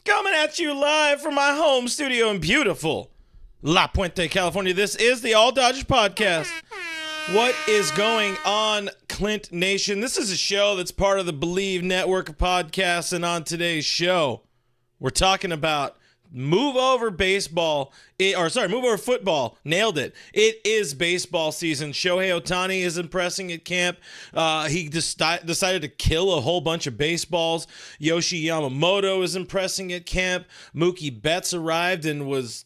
Coming at you live from my home studio in beautiful La Puente, California. This is the All Dodgers Podcast. What is going on, Clint Nation? This is a show that's part of the Believe network of podcasts, and on today's show, we're talking about move over football. Nailed it. It is baseball season. Shohei Ohtani is impressing at camp. He decided to kill a whole bunch of baseballs. Yoshinobu Yamamoto is impressing at camp. Mookie Betts arrived and was,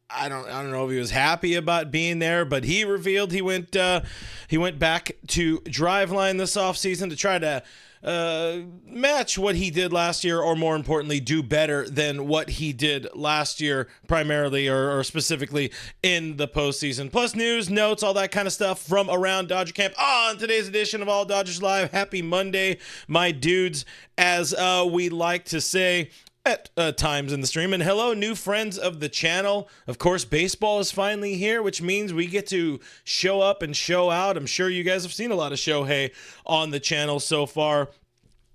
I don't know if he was happy about being there, but he revealed he went back to Driveline this offseason to try to match what he did last year, or more importantly, do better than what he did last year, primarily or specifically in the postseason. Plus news, notes, all that kind of stuff from around Dodger camp on today's edition of All Dodgers Live. Happy Monday, my dudes, as we like to say at times in the stream. And hello, new friends of the channel. Of course, baseball is finally here, which means we get to show up and show out. I'm sure you guys have seen a lot of Shohei on the channel so far,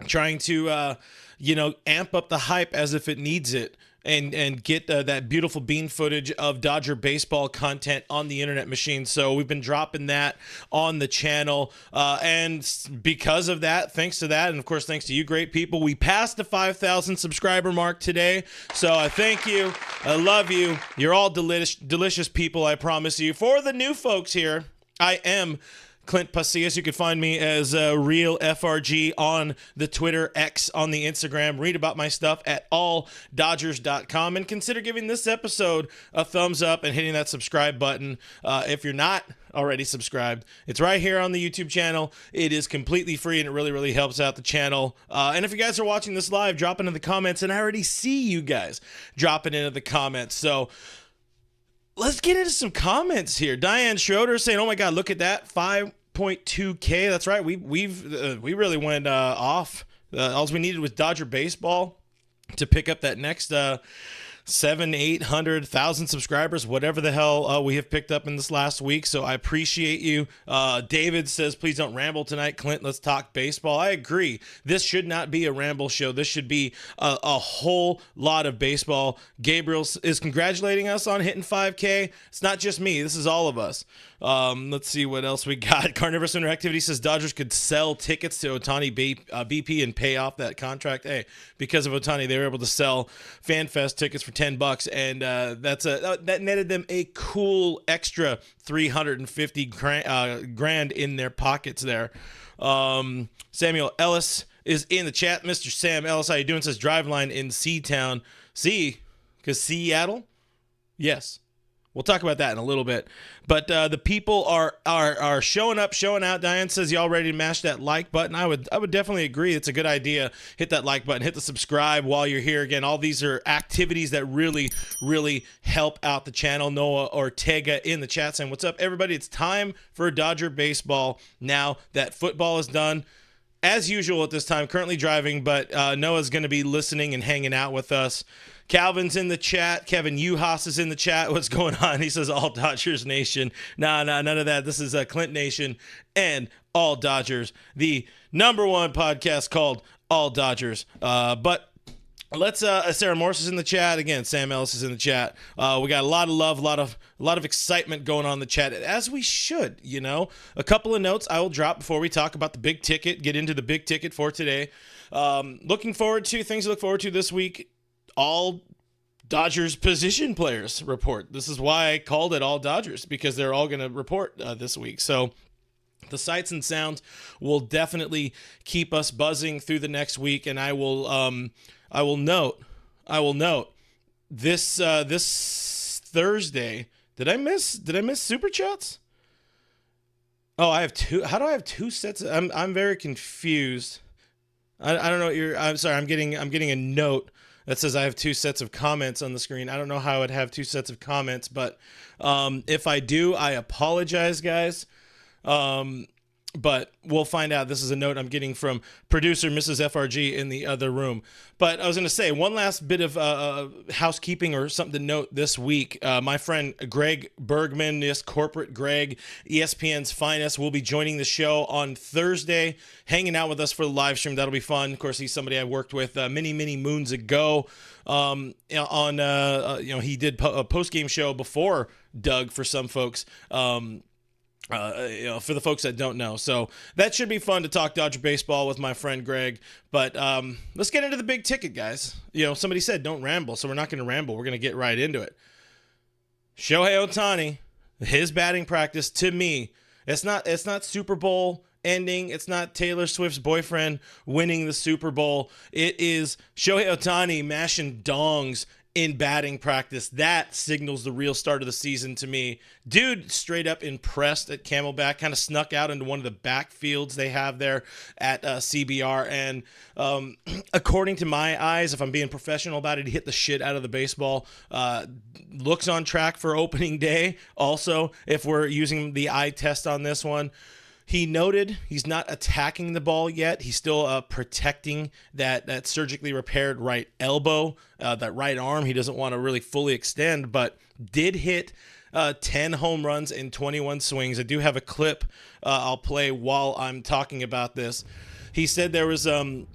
trying to, amp up the hype as if it needs it. And get that beautiful bean footage of Dodger baseball content on the internet machine. So we've been dropping that on the channel. And because of that, thanks to that, and of course, thanks to you great people, we passed the 5,000 subscriber mark today. So I thank you. I love you. You're all delicious people, I promise you. For the new folks here, I am Clint Pasillas. You can find me as Real FRG on the Twitter, X on the Instagram. Read about my stuff at alldodgers.com, and consider giving this episode a thumbs up and hitting that subscribe button if you're not already subscribed. It's right here on the YouTube channel. It is completely free, and it really, really helps out the channel. And if you guys are watching this live, drop it in the comments, and I already see you guys dropping into the comments. So let's get into some comments here. Diane Schroeder saying, "Oh my God, look at that, 5.2K." That's right. We really went off. All we needed was Dodger baseball to pick up that next 700,000-800,000 subscribers, whatever the hell we have picked up in this last week. So I appreciate you. David says, "Please don't ramble tonight, Clint. Let's talk baseball." I agree. This should not be a ramble show. This should be a whole lot of baseball. Gabriel is congratulating us on hitting 5K. It's not just me. This is all of us. Let's see what else we got. Carnivorous Interactivity says Dodgers could sell tickets to Ohtani BP and pay off that contract. Hey, because of Ohtani, they were able to sell FanFest tickets for $10, and that netted them a cool extra $350 grand in their pockets there. Samuel Ellis is in the chat. Mr. Sam Ellis, how you doing? Says Driveline in C-Town. Because Seattle? Yes. We'll talk about that in a little bit. But the people are showing up, showing out. Diane says, "Y'all ready to mash that like button?" I would definitely agree. It's a good idea. Hit that like button. Hit the subscribe while you're here. Again, all these are activities that really, really help out the channel. Noah Ortega in the chat saying, "What's up, everybody? It's time for Dodger baseball now that football is done." As usual at this time, currently driving, but Noah's going to be listening and hanging out with us. Calvin's in the chat. Kevin Uhas is in the chat. What's going on? He says, "All Dodgers Nation." Nah, none of that. This is Clint Nation and All Dodgers, the #1 podcast called All Dodgers. But let's Sarah Morris is in the chat. Again, Sam Ellis is in the chat. We got a lot of love, a lot of excitement going on in the chat, as we should, A couple of notes I will drop before we talk about the big ticket, get into the big ticket for today. Things to look forward to this week. All Dodgers position players report. This is why I called it All Dodgers, because they're all going to report this week. So the sights and sounds will definitely keep us buzzing through the next week, and I will note this Thursday. Did I miss Super Chats? Oh, I have two. How do I have two sets? I'm very confused. I don't know what I'm sorry. I'm getting a note that says I have two sets of comments on the screen. I don't know how I would have two sets of comments, but if I do, I apologize, guys. But we'll find out. This is a note I'm getting from producer Mrs. FRG in the other room. But I was going to say one last bit of housekeeping or something to note this week. My friend Greg Bergman, yes, Corporate Greg, ESPN's finest, will be joining the show on Thursday, hanging out with us for the live stream. That'll be fun. Of course, he's somebody I worked with many moons ago. He did a post-game show before Doug for some folks. For the folks that don't know. So that should be fun to talk Dodger baseball with my friend Greg. But let's get into the big ticket, guys. Somebody said don't ramble, so we're not going to ramble. We're going to get right into it. Shohei Ohtani, his batting practice, to me, it's not Super Bowl ending. It's not Taylor Swift's boyfriend winning the Super Bowl. It is Shohei Ohtani mashing dongs in batting practice. That signals the real start of the season to me. Dude straight up impressed at Camelback, kind of snuck out into one of the backfields they have there at CBR. And according to my eyes, if I'm being professional about it, he hit the shit out of the baseball. Looks on track for opening day. Also, if we're using the eye test on this one, he noted he's not attacking the ball yet. He's still protecting that surgically repaired right elbow, that right arm. He doesn't want to really fully extend, but did hit 10 home runs in 21 swings. I do have a clip I'll play while I'm talking about this. He said there was no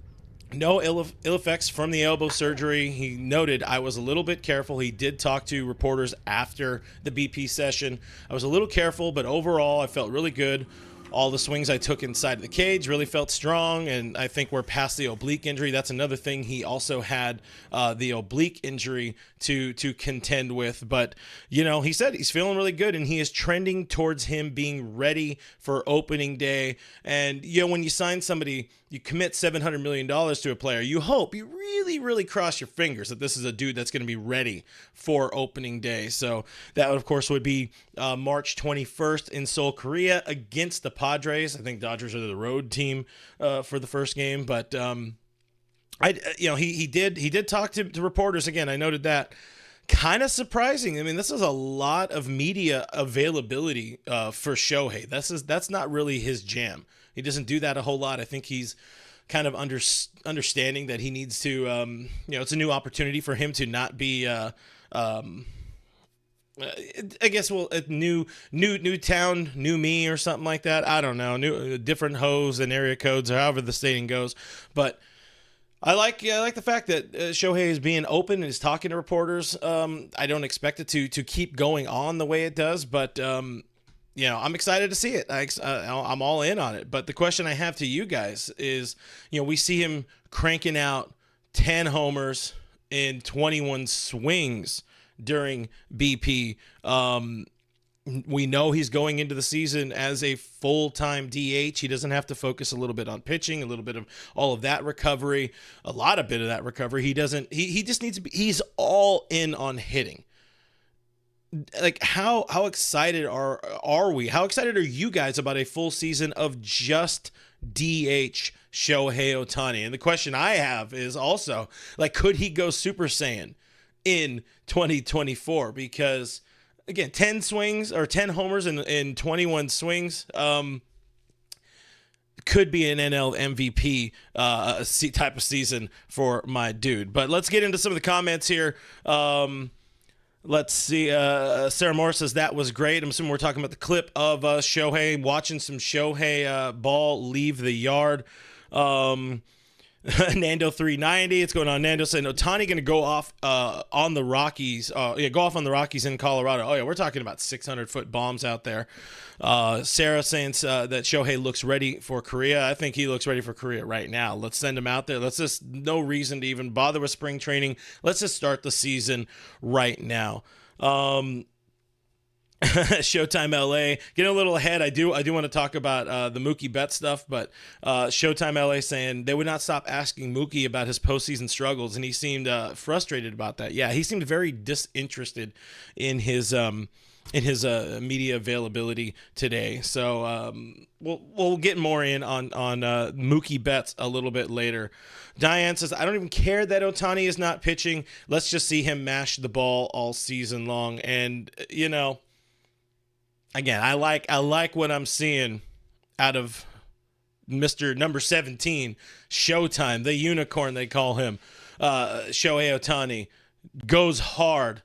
ill effects from the elbow surgery. He noted, I was a little bit careful. He did talk to reporters after the BP session. I was a little careful, but overall I felt really good. All the swings I took inside of the cage really felt strong, and I think we're past the oblique injury. That's another thing. He also had the oblique injury to contend with. But, he said he's feeling really good, and he is trending towards him being ready for opening day. And, when you sign somebody, you commit $700 million to a player, you hope, you really, really cross your fingers that this is a dude that's going to be ready for opening day. So that, of course, would be March 21st in Seoul, Korea against the Padres. I think Dodgers are the road team for the first game. But, he did talk to reporters again. I noted that. Kind of surprising. I mean, this is a lot of media availability for Shohei. That's not really his jam. He doesn't do that a whole lot. I think he's kind of understanding that he needs to, it's a new opportunity for him to not be, I guess, new town, new me or something like that. I don't know. Different hoes and area codes or however the stating goes. But I like the fact that Shohei is being open and is talking to reporters. I don't expect it to keep going on the way it does, but I'm excited to see it. I'm all in on it. But the question I have to you guys is, we see him cranking out 10 homers in 21 swings during BP. We know he's going into the season as a full-time DH. He doesn't have to focus a little bit on pitching, a little bit of all of that recovery, a lot of bit of that recovery. He just needs to be, he's all in on hitting. Like, how excited are we? How excited are you guys about a full season of just DH Shohei Ohtani? And the question I have is also, like, could he go Super Saiyan in 2024? Because, again, 10 swings or 10 homers in 21 swings could be an NL MVP type of season for my dude. But let's get into some of the comments here. Let's see. Sarah Moore says that was great. I'm assuming we're talking about the clip of Shohei watching some Shohei ball leave the yard. Nando 390. It's going on. Nando saying Ohtani going to go off on the Rockies. Go off on the Rockies in Colorado. Oh yeah, we're talking about 600-foot bombs out there. Sarah saying that Shohei looks ready for Korea. I think he looks ready for Korea right now. Let's send him out there. No reason to even bother with spring training. Let's just start the season right now. Showtime LA getting a little ahead. I do want to talk about the Mookie Betts stuff, but Showtime LA saying they would not stop asking Mookie about his postseason struggles, and he seemed frustrated about that. Yeah, he seemed very disinterested in his media availability today. So we'll get more in on Mookie Betts a little bit later. Diane says, I don't even care that Ohtani is not pitching. Let's just see him mash the ball all season long. And again, I like what I'm seeing out of Mr. Number 17, Showtime, the unicorn they call him, Shohei Ohtani, goes hard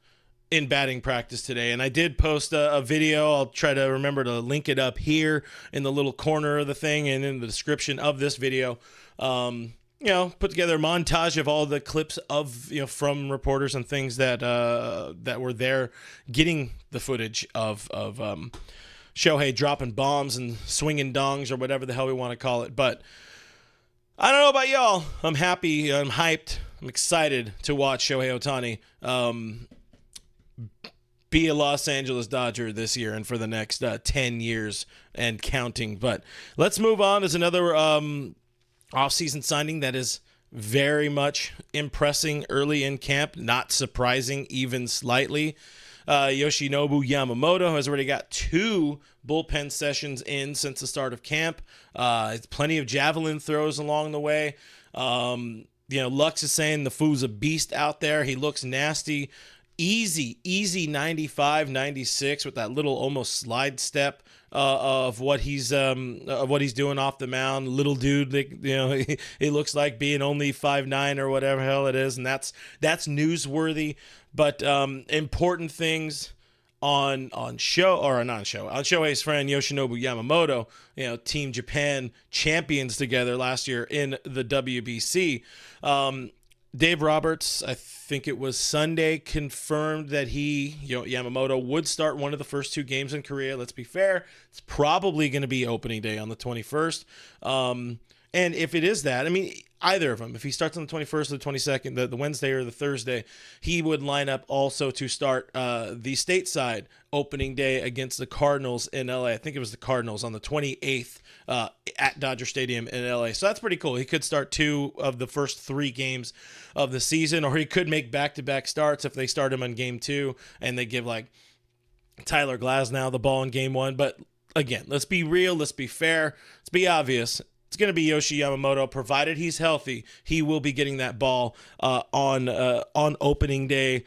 in batting practice today. And I did post a video. I'll try to remember to link it up here in the little corner of the thing and in the description of this video. Put together a montage of all the clips of, from reporters and things that were there getting the footage of Shohei dropping bombs and swinging dongs or whatever the hell we want to call it. But I don't know about y'all. I'm happy. I'm hyped. I'm excited to watch Shohei Ohtani be a Los Angeles Dodger this year and for the next 10 years and counting. But let's move on. There's another offseason signing that is very much impressing early in camp, not surprising even slightly. Yoshinobu Yamamoto has already got 2 bullpen sessions in since the start of camp. Plenty of javelin throws along the way. Lux is saying the fool's a beast out there. He looks nasty. Easy 95, 96 with that little almost slide step of what he's doing off the mound. Little dude, he looks like being only 5'9" or whatever hell it is, and that's newsworthy. But important things on Shohei's friend Yoshinobu Yamamoto. Team Japan champions together last year in the WBC. Dave Roberts, I think it was Sunday, confirmed that Yamamoto would start one of the first 2 games in Korea. Let's be fair. It's probably going to be opening day on the 21st. And if it is that, either of them, if he starts on the 21st or the 22nd, the Wednesday or the Thursday, he would line up also to start the stateside opening day against the Cardinals in LA. I think it was the Cardinals on the 28th at Dodger Stadium in LA. So that's pretty cool. He could start 2 of the first 3 games of the season, or he could make back-to-back starts if they start him on game 2 and they give Tyler Glasnow the ball in game 1. But again, let's be real. Let's be fair. Let's be obvious. It's going to be Yoshi Yamamoto, provided he's healthy. He will be getting that ball on opening day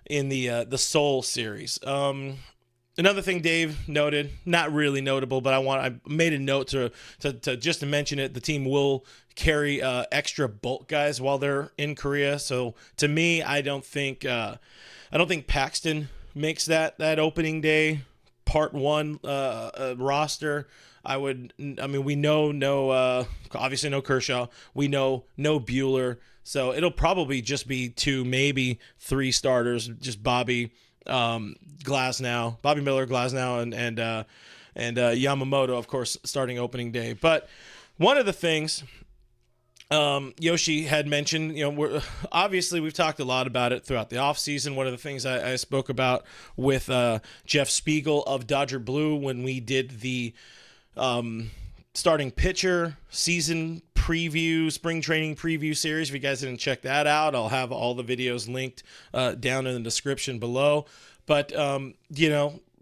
in the Seoul series. Another thing Dave noted, not really notable, but I made a note to just to mention it. The team will carry extra bulk guys while they're in Korea. So to me, I don't think Paxton makes that opening day part 1 roster. We know obviously no Kershaw. We know no Buehler. So it'll probably just be 2, maybe 3 starters, just Bobby Miller, Glasnow, and Yamamoto, of course, starting opening day. But one of the things Yoshi had mentioned, we've talked a lot about it throughout the offseason. One of the things I spoke about with Jeff Spiegel of Dodger Blue when we did the starting pitcher season preview, spring training preview series. If you guys didn't check that out, I'll have all the videos linked down in the description below. But,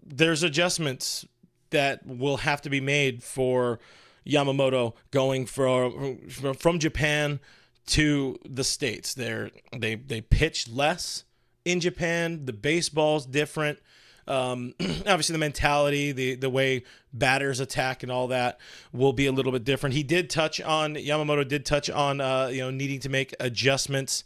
there's adjustments that will have to be made for Yamamoto going from Japan to the States. They pitch less in Japan. The baseball's different. Obviously the mentality, the way batters attack and all that will be a little bit different. Yamamoto did touch on needing to make adjustments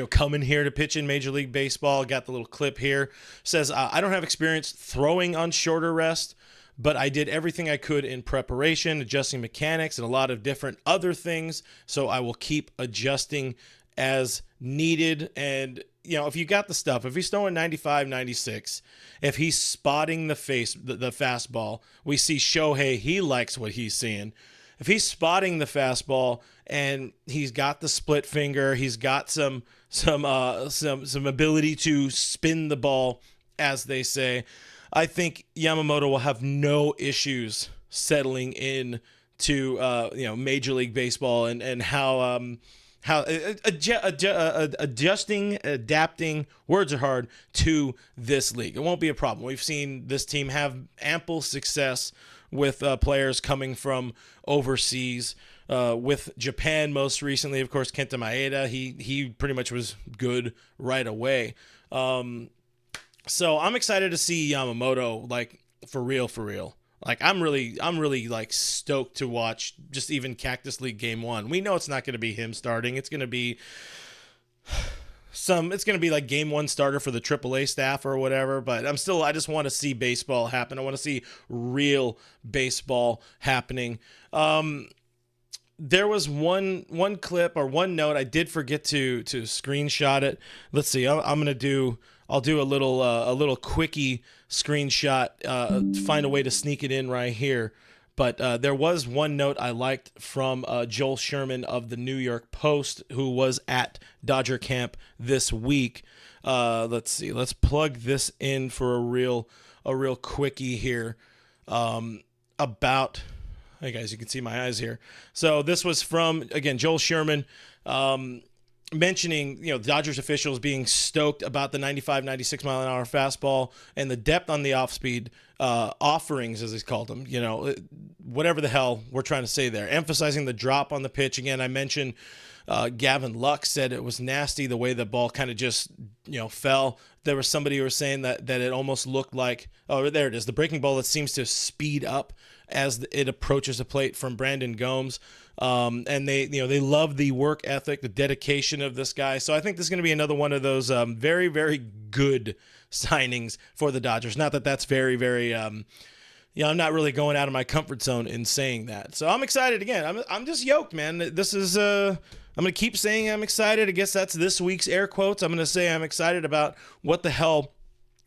coming here to pitch in Major League Baseball. Got the little clip here. Says, I don't have experience throwing on shorter rest, but I did everything I could in preparation, adjusting mechanics and a lot of different other things. So I will keep adjusting as needed. And if you got the stuff, if he's throwing 95, 96, if he's spotting the fastball, we see Shohei, he likes what he's seeing. If he's spotting the fastball and he's got the split finger, he's got some ability to spin the ball, as they say, I think Yamamoto will have no issues settling in to Major League Baseball and how adjusting, adapting, words are hard, to this league. It won't be a problem. We've seen this team have ample success with players coming from overseas. With Japan most recently, of course, Kenta Maeda, he pretty much was good right away. So I'm excited to see Yamamoto, for real, Like I'm really like stoked to watch just even Cactus League Game 1. We know it's not going to be him starting. It's going to be like Game 1 starter for the AAA staff or whatever, but I just want to see baseball happen. I want to see real baseball happening. There was one clip or one note I did forget to screenshot it. Let's see. I'll do a little quickie screenshot. Find a way to sneak it in right here. But there was one note I liked from Joel Sherman of the New York Post, who was at Dodger camp this week. Let's see. Let's plug this in for a real quickie here about. Hey guys, you can see my eyes here. So this was from, again, Joel Sherman mentioning, Dodgers officials being stoked about the 95, 96 mile an hour fastball and the depth on the off speed offerings, as he's called them, whatever the hell we're trying to say there. Emphasizing the drop on the pitch. Again, I mentioned Gavin Lux said it was nasty the way the ball kind of just, fell. There was somebody who was saying that it almost looked like, oh, there it is, the breaking ball that seems to speed up as it approaches the plate from Brandon Gomes. And they love the work ethic, the dedication of this guy. So I think this is going to be another one of those very, very good signings for the Dodgers. Not that that's very, very, I'm not really going out of my comfort zone in saying that. So I'm excited again. I'm just yoked, man. This is, I'm going to keep saying I'm excited. I guess that's this week's air quotes. I'm going to say I'm excited about what the hell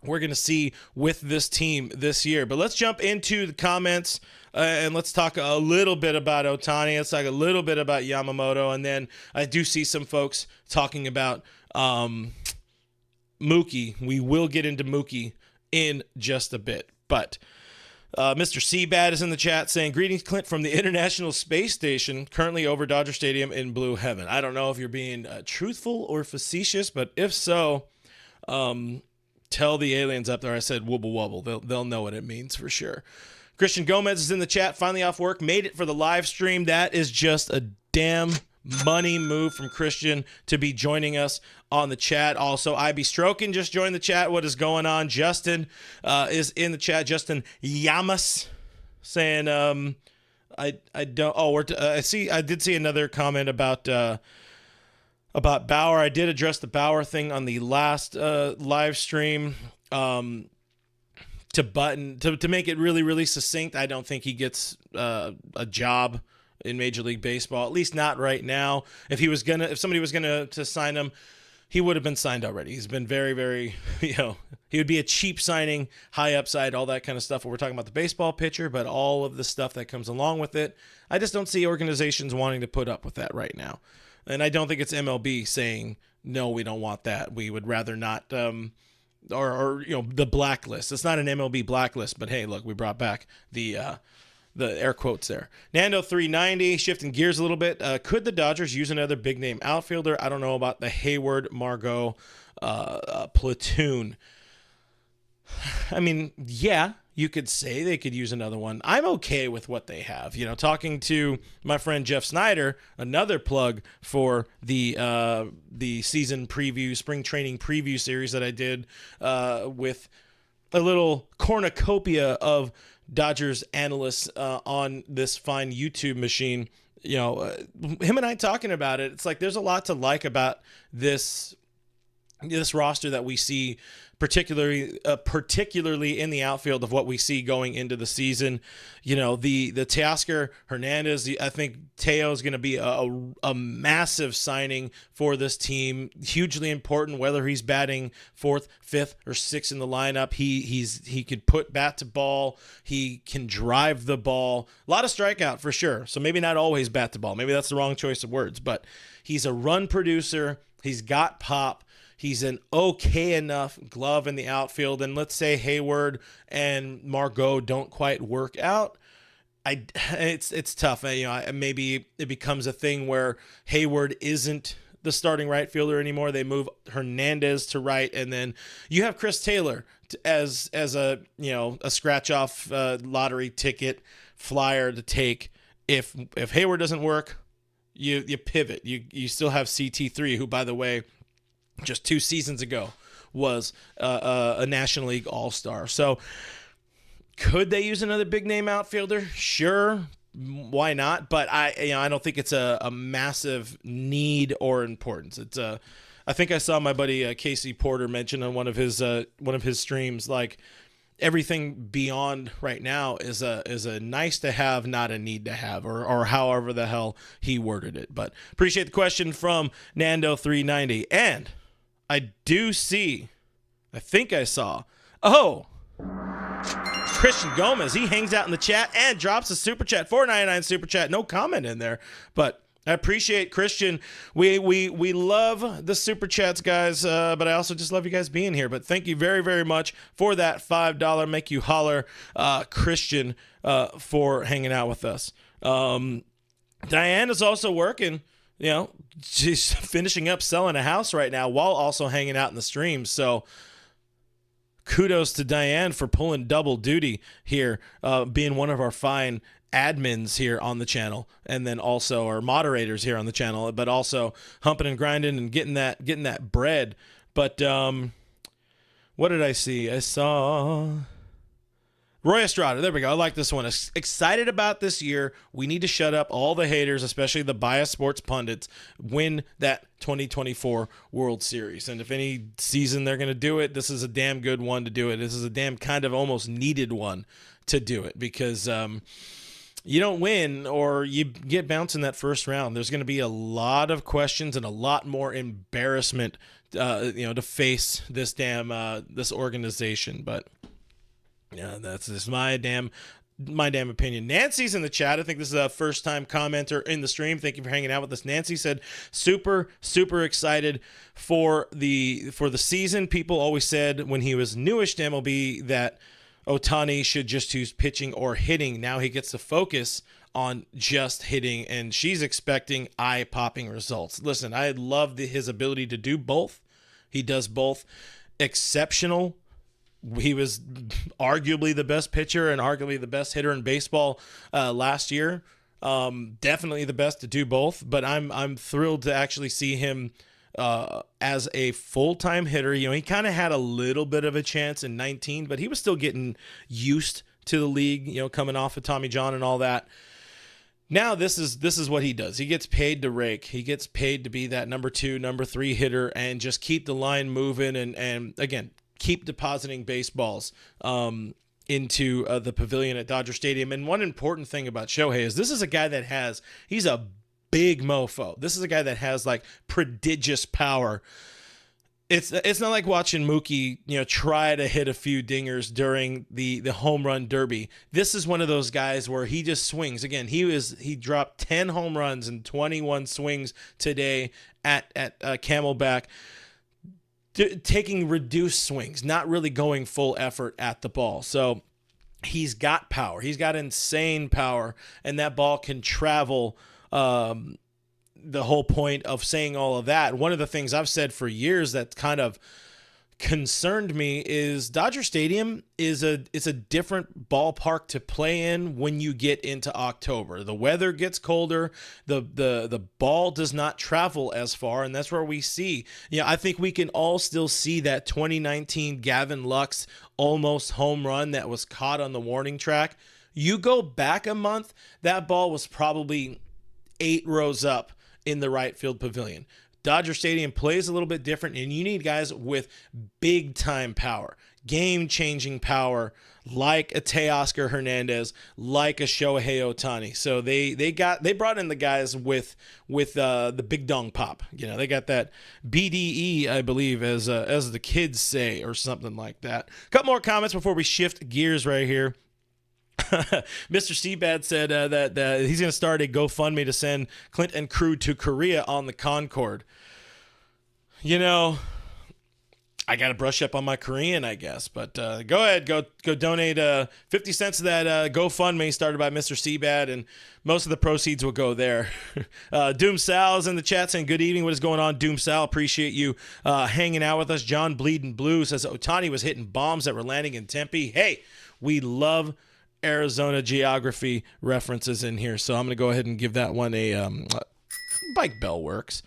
we're going to see with this team this year. But let's jump into the comments and let's talk a little bit about Ohtani. Let's talk a little bit about Yamamoto. And then I do see some folks talking about Mookie. We will get into Mookie in just a bit. But Mr. Seabad is in the chat saying, greetings, Clint, from the International Space Station, currently over Dodger Stadium in Blue Heaven. I don't know if you're being truthful or facetious, but if so, tell the aliens up there I said wubble wubble. They'll know what it means for sure. Christian Gomez is in the chat, finally off work, made it for the live stream. That is just a damn money move from Christian to be joining us on the chat. Also, IB Strokin just joined the chat. What is going on? Justin is in the chat. Justin Yamas saying, I did see another comment about Bauer. I did address the Bauer thing on the last live stream. To make it really, really succinct, I don't think he gets a job in Major League Baseball, at least not right now. If somebody was gonna to sign him, he would have been signed already. He's been very, very, he would be a cheap signing, high upside, all that kind of stuff. When we're talking about the baseball pitcher, but all of the stuff that comes along with it, I just don't see organizations wanting to put up with that right now. And I don't think it's MLB saying, no, we don't want that. We would rather not, or the blacklist. It's not an MLB blacklist, but hey, look, we brought back the air quotes there. Nando 390, shifting gears a little bit. Could the Dodgers use another big name outfielder? I don't know about the Hayward Margot platoon. I mean, yeah, you could say they could use another one. I'm okay with what they have. Talking to my friend Jeff Snyder, another plug for the season preview, spring training preview series that I did with a little cornucopia of Dodgers analysts on this fine YouTube machine. Him and I talking about it. It's like there's a lot to like about this roster that we see, particularly in the outfield of what we see going into the season. The Teoscar Hernandez, I think Teo is going to be a massive signing for this team. Hugely important, whether he's batting fourth, fifth, or sixth in the lineup. He could put bat to ball. He can drive the ball. A lot of strikeout for sure. So maybe not always bat to ball. Maybe that's the wrong choice of words, but he's a run producer. He's got pop. He's an okay enough glove in the outfield. And let's say Hayward and Margot don't quite work out. It's tough. Maybe it becomes a thing where Hayward isn't the starting right fielder anymore. They move Hernandez to right, and then you have Chris Taylor as a scratch off lottery ticket flyer to take. If Hayward doesn't work, you pivot. You still have CT3, who, by the way, just 2 seasons ago was a National League All-Star. So Could they use another big name outfielder? Sure. Why not? But I don't think it's a massive need or importance. I think I saw my buddy Casey Porter mention on one of his streams, like, everything beyond right now is a nice to have, not a need to have, or however the hell he worded it. But appreciate the question from Nando390. And I think I saw, Christian Gomez. He hangs out in the chat and drops a super chat, $4.99 super chat. No comment in there, but I appreciate Christian. We love the super chats, guys, but I also just love you guys being here. But thank you very, very much for that $5 make you holler, Christian, for hanging out with us. Diane is also working. She's finishing up selling a house right now while also hanging out in the stream. So kudos to Diane for pulling double duty here, being one of our fine admins here on the channel, and then also our moderators here on the channel, but also humping and grinding and getting that bread. But what did I see? I saw Roy Estrada. There we go. I like this one. Excited about this year. We need to shut up all the haters, especially the biased sports pundits, win that 2024 World Series. And if any season they're going to do it, this is a damn good one to do it. This is a damn kind of almost needed one to do it, because you don't win or you get bounced in that first round. There's going to be a lot of questions and a lot more embarrassment, to face this this organization. But yeah, that's just my damn opinion. Nancy's in the chat. I think this is a first time commenter in the stream. Thank you for hanging out with us. Nancy said, super, super excited for the season. People always said when he was newish to MLB that Ohtani should just use pitching or hitting. Now he gets to focus on just hitting, and she's expecting eye-popping results. Listen, I love his ability to do both. He does both. Exceptional. He was arguably the best pitcher and arguably the best hitter in baseball last year. Definitely the best to do both, but I'm thrilled to actually see him as a full-time hitter. He kind of had a little bit of a chance in 19, but he was still getting used to the league, coming off of Tommy John and all that. Now this is what he does. He gets paid to rake. He gets paid to be that number 2, number 3 hitter and just keep the line moving and again, keep depositing baseballs into the pavilion at Dodger Stadium. And one important thing about Shohei is this is a guy he's a big mofo. This is a guy that has like prodigious power. It's not like watching Mookie, try to hit a few dingers during the home run derby. This is one of those guys where he just swings. Again, he dropped 10 home runs and 21 swings today at Camelback, taking reduced swings, not really going full effort at the ball. So he's got power. He's got insane power, and that ball can travel. The whole point of saying all of that, one of the things I've said for years that kind of concerned me is Dodger Stadium is a different ballpark to play in when you get into October. The weather gets colder, the ball does not travel as far, and that's where we see. I think we can all still see that 2019 Gavin Lux almost home run that was caught on the warning track. You go back a month, that ball was probably 8 rows up in the right field pavilion. Dodger Stadium plays a little bit different, and you need guys with big time power, game changing power, like a Teoscar Hernandez, like a Shohei Ohtani. So they brought in the guys with the big dong pop. They got that BDE, I believe, as the kids say, or something like that. A couple more comments before we shift gears right here. Mr. Seabad said that he's going to start a GoFundMe to send Clint and crew to Korea on the Concorde. I got to brush up on my Korean, I guess. But go ahead, go donate 50 cents to that GoFundMe started by Mr. Seabad, and most of the proceeds will go there. Doom Sal's in the chat saying, good evening. What is going on, Doom Sal? Appreciate you hanging out with us. John Bleeding Blue says Ohtani was hitting bombs that were landing in Tempe. Hey, we love Arizona geography references in here, so I'm going to go ahead and give that one a bike bell works.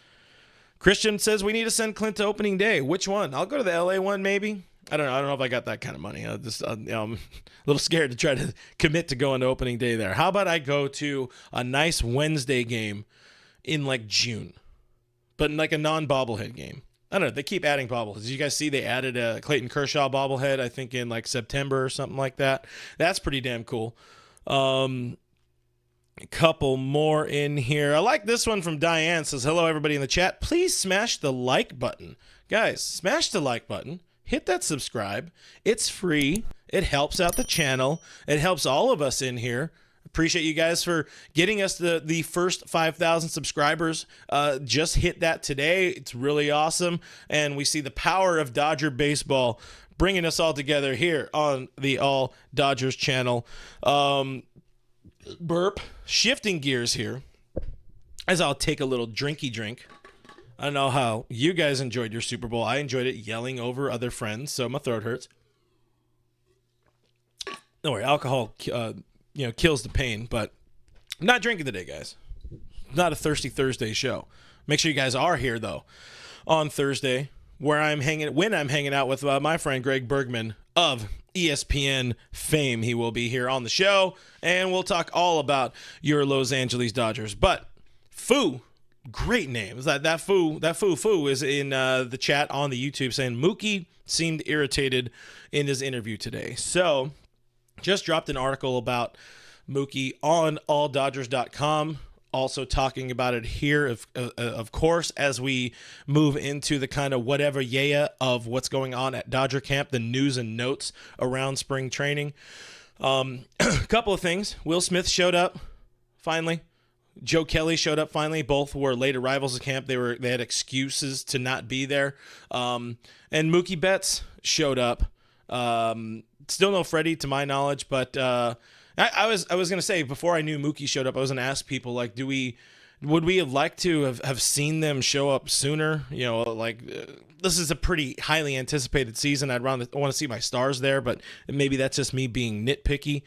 Christian says we need to send Clint to opening day. Which one? I'll go to the LA one maybe. I don't know. I don't know if I got that kind of money. I'm a little scared to try to commit to going to opening day there. How about I go to a nice Wednesday game in like June, but in like a non-bobblehead game? I don't know. They keep adding bobbleheads. Did you guys see they added a Clayton Kershaw bobblehead, I think in like September or something like that? That's pretty damn cool. A couple more in here. I like this one from Diane. Says, hello, everybody in the chat. Please smash the like button. Guys, smash the like button. Hit that subscribe. It's free. It helps out the channel. It helps all of us in here. Appreciate you guys for getting us the first 5,000 subscribers. Just hit that today. It's really awesome. And we see the power of Dodger baseball bringing us all together here on the All Dodgers channel. Burp. Shifting gears here, as I'll take a little drinky drink. I don't know how you guys enjoyed your Super Bowl. I enjoyed it yelling over other friends, so my throat hurts. Don't worry, alcohol kills the pain, but I'm not drinking today, guys. Not a Thirsty Thursday show. Make sure you guys are here, though, on Thursday, when I'm hanging out with my friend Greg Bergman of ESPN fame. He will be here on the show, and we'll talk all about your Los Angeles Dodgers. But Foo, great name. That Foo is in the chat on the YouTube saying Mookie seemed irritated in his interview today. So just dropped an article about Mookie on alldodgers.com. Also talking about it here, of course, as we move into the kind of whatever of what's going on at Dodger camp, the news and notes around spring training. A couple of things. Will Smith showed up finally. Joe Kelly showed up finally. Both were late arrivals at camp. They had excuses to not be there. And Mookie Betts showed up. Still no Freddie to my knowledge, but I was going to say, before I knew Mookie showed up, I was going to ask people, like, would we have liked to have seen them show up sooner? You know, this is a pretty highly anticipated season. I want to see my stars there, but maybe that's just me being nitpicky.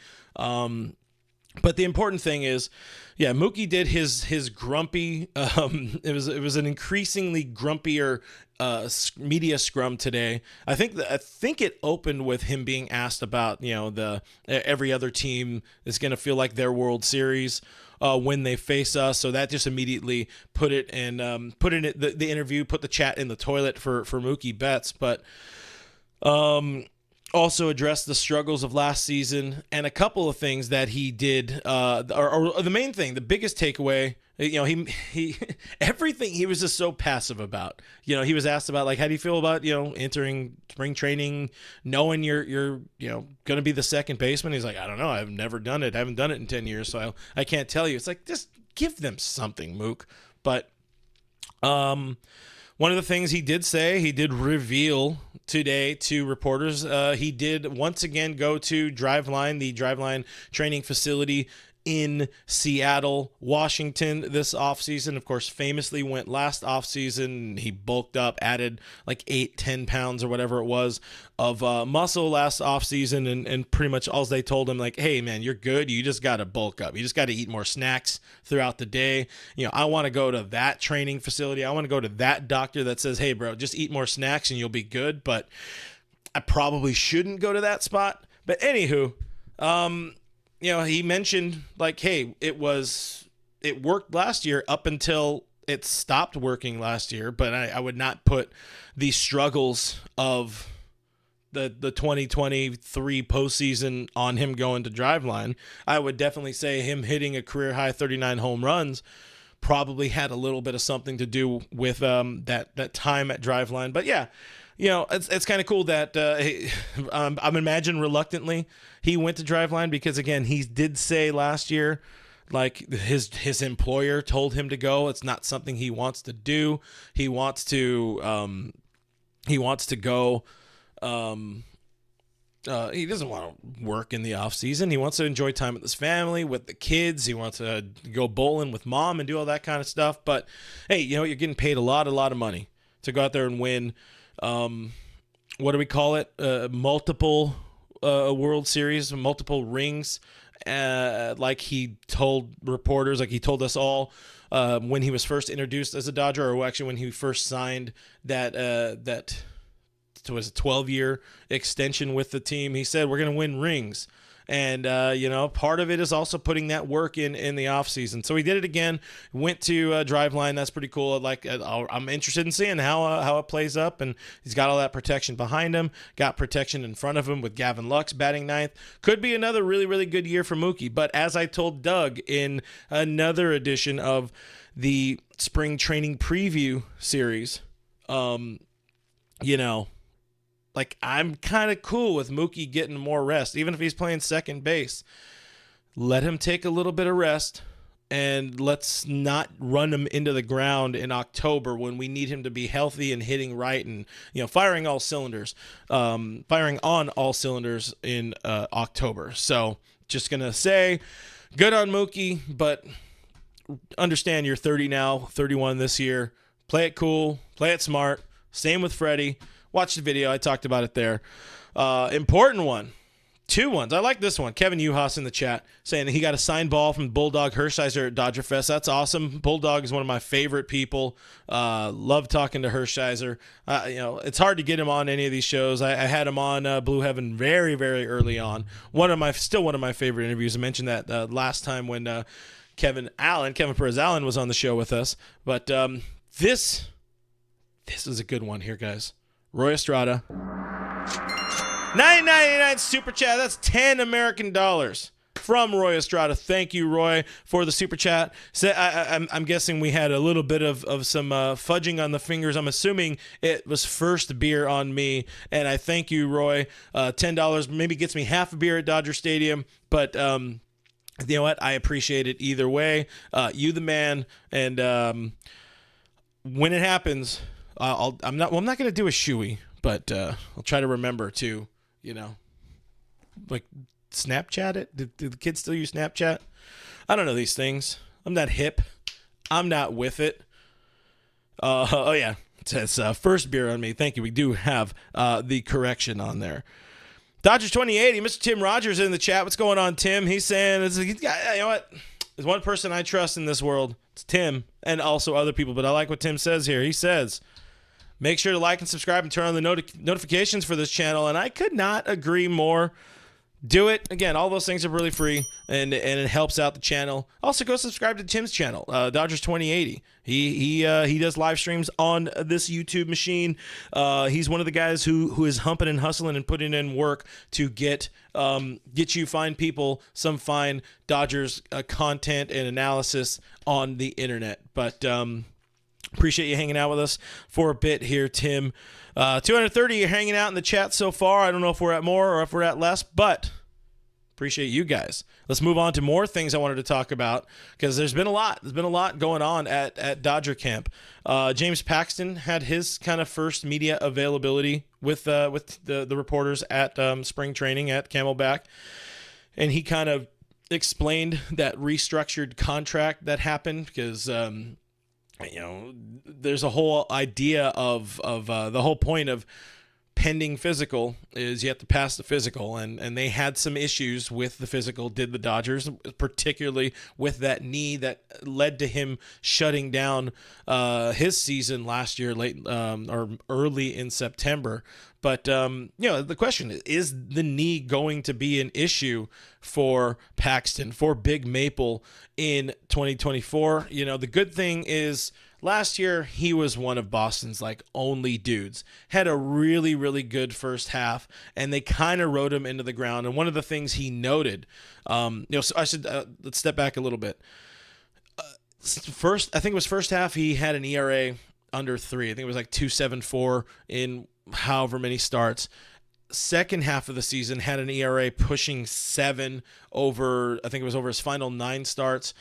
But the important thing is, yeah, Mookie did his grumpy. It was an increasingly grumpier media scrum today. I think it opened with him being asked about, you know, every other team is going to feel like their World Series when they face us. So that just immediately put it in the interview, put the chat in the toilet for Mookie Betts, but. Also addressed the struggles of last season and a couple of things that he did. Or the main thing, the biggest takeaway, you know, he everything he was just so passive about. You know, he was asked about, like, how do you feel about, you know, entering spring training, knowing you're you know going to be the second baseman? He's like, I don't know, I've never done it. I haven't done it in 10 years, so I can't tell you. It's like, just give them something, Mook. But one of the things he did say, he did reveal today to reporters, he did once again go to Driveline, the Driveline training facility in Seattle, Washington this offseason. Of course, famously went last offseason. He bulked up, added like 8-10 pounds or whatever it was of muscle last offseason, and pretty much all they told him, like, hey, man, you're good. You just got to bulk up. You just got to eat more snacks throughout the day. You know, I want to go to that training facility. I want to go to that doctor that says, hey, bro, just eat more snacks and you'll be good. But I probably shouldn't go to that spot. But anywho, you know, he mentioned, like, hey, it worked last year up until it stopped working last year, but I would not put the struggles of the 2023 postseason on him going to Driveline. I would definitely say him hitting a career-high 39 home runs probably had a little bit of something to do with that time at Driveline. But, yeah, you know, it's kind of cool that I'm imagine reluctantly he went to Driveline because, again, he did say last year, like, his employer told him to go. It's not something he wants to do. He wants to go. He doesn't want to work in the off season. He wants to enjoy time with his family, with the kids. He wants to go bowling with mom and do all that kind of stuff. But hey, you know, you're getting paid a lot of money to go out there and win. What do we call it? Multiple World Series, multiple rings. Like he told reporters, like he told us all when he was first introduced as a Dodger, or actually when he first signed that was a 12-year extension with the team. He said, we're going to win rings. And, part of it is also putting that work in the offseason. So he did it again, went to Driveline. That's pretty cool. I'm interested in seeing how it plays up. And he's got all that protection behind him, got protection in front of him with Gavin Lux batting ninth. Could be another really, really good year for Mookie. But as I told Doug in another edition of the spring training preview series, I'm kind of cool with Mookie getting more rest, even if he's playing second base. Let him take a little bit of rest, and let's not run him into the ground in October when we need him to be healthy and hitting right and firing on all cylinders in October. So just gonna say, good on Mookie, but understand you're 30 now, 31 this year. Play it cool, play it smart. Same with Freddie. Watch the video. I talked about it there. Important one. 2 ones. I like this one. Kevin Uhas in the chat saying that he got a signed ball from Bulldog Hershiser at Dodger Fest. That's awesome. Bulldog is one of my favorite people. Love talking to Hershiser. It's hard to get him on any of these shows. I had him on Blue Heaven very, very early on. Still one of my favorite interviews. I mentioned that last time when Kevin Perez Allen was on the show with us. But this is a good one here, guys. Roy Estrada, $9.99 super chat. That's 10 American dollars from Roy Estrada. Thank you, Roy, for the super chat. So I'm guessing we had a little bit of some fudging on the fingers. I'm assuming it was first beer on me, and I thank you, Roy. $10 maybe gets me half a beer at Dodger Stadium, but you know what? I appreciate it either way. You the man, and when it happens, I'm not going to do a shoey, but I'll try to remember to, Snapchat it. Do the kids still use Snapchat? I don't know these things. I'm not hip. I'm not with it. Oh yeah, it says first beer on me. Thank you. We do have the correction on there. Dodgers 2080, Mr. Tim Rogers in the chat. What's going on, Tim? He's saying, you know what? There's one person I trust in this world. It's Tim, and also other people. But I like what Tim says here. He says, make sure to like and subscribe and turn on the notifications for this channel. And I could not agree more. Do it. Again, all those things are really free, and it helps out the channel. Also, go subscribe to Tim's channel, Dodgers 2080. He does live streams on this YouTube machine. He's one of the guys who is humping and hustling and putting in work to get you fine people some fine Dodgers content and analysis on the internet. But appreciate you hanging out with us for a bit here, Tim. 230, you're hanging out in the chat so far. I don't know if we're at more or if we're at less, but appreciate you guys. Let's move on to more things I wanted to talk about, because there's been a lot. There's been a lot going on at Dodger camp. James Paxton had his kind of first media availability with the reporters at spring training at Camelback, and he kind of explained that restructured contract that happened because there's a whole idea of the whole point of pending physical is you have to pass the physical, and they had some issues with the physical, did the Dodgers, particularly with that knee that led to him shutting down his season last year, late or early in September. But, the question is the knee going to be an issue for Paxton, for Big Maple in 2024? The good thing is last year he was one of Boston's only dudes. Had a really, really good first half, and they kind of rode him into the ground. And one of the things he noted, so I should let's step back a little bit. I think it was first half, he had an ERA under 3. I think it was 2.74 in however many starts. Second half of the season had an ERA pushing 7 over, I think it was over his final 9 starts.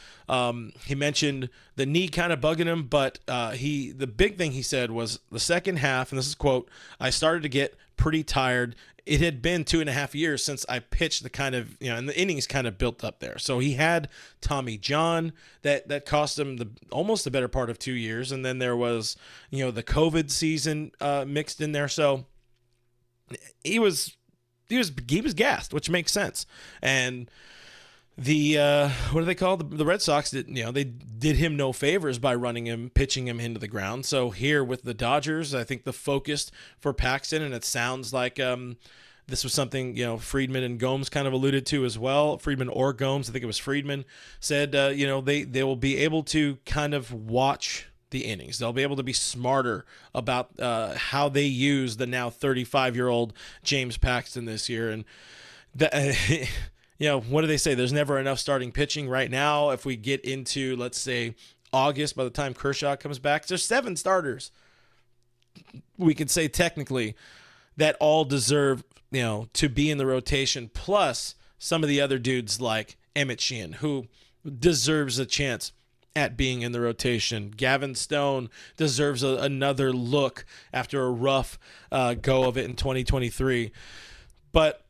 He mentioned the knee kind of bugging him, but the big thing he said was the second half, and this is quote, "I started to get pretty tired. It had been 2.5 years since I pitched the kind of, and the innings kind of built up there." So he had Tommy John that cost him almost the better part of 2 years. And then there was, the COVID season mixed in there. So he was gassed, which makes sense. And what do they call the Red Sox did, they did him no favors by pitching him into the ground. So here with the Dodgers, I think the focus for Paxton, and it sounds like this was something, Friedman and Gomes kind of alluded to as well. Friedman or Gomes, I think it was Friedman, said, they will be able to kind of watch the innings. They'll be able to be smarter about how they use the now 35-year-old James Paxton this year. And what do they say? There's never enough starting pitching right now. If we get into, let's say, August, by the time Kershaw comes back, there's 7 starters. We could say technically that all deserve, to be in the rotation, plus some of the other dudes like Emmett Sheehan, who deserves a chance at being in the rotation. Gavin Stone deserves another look after a rough go of it in 2023. But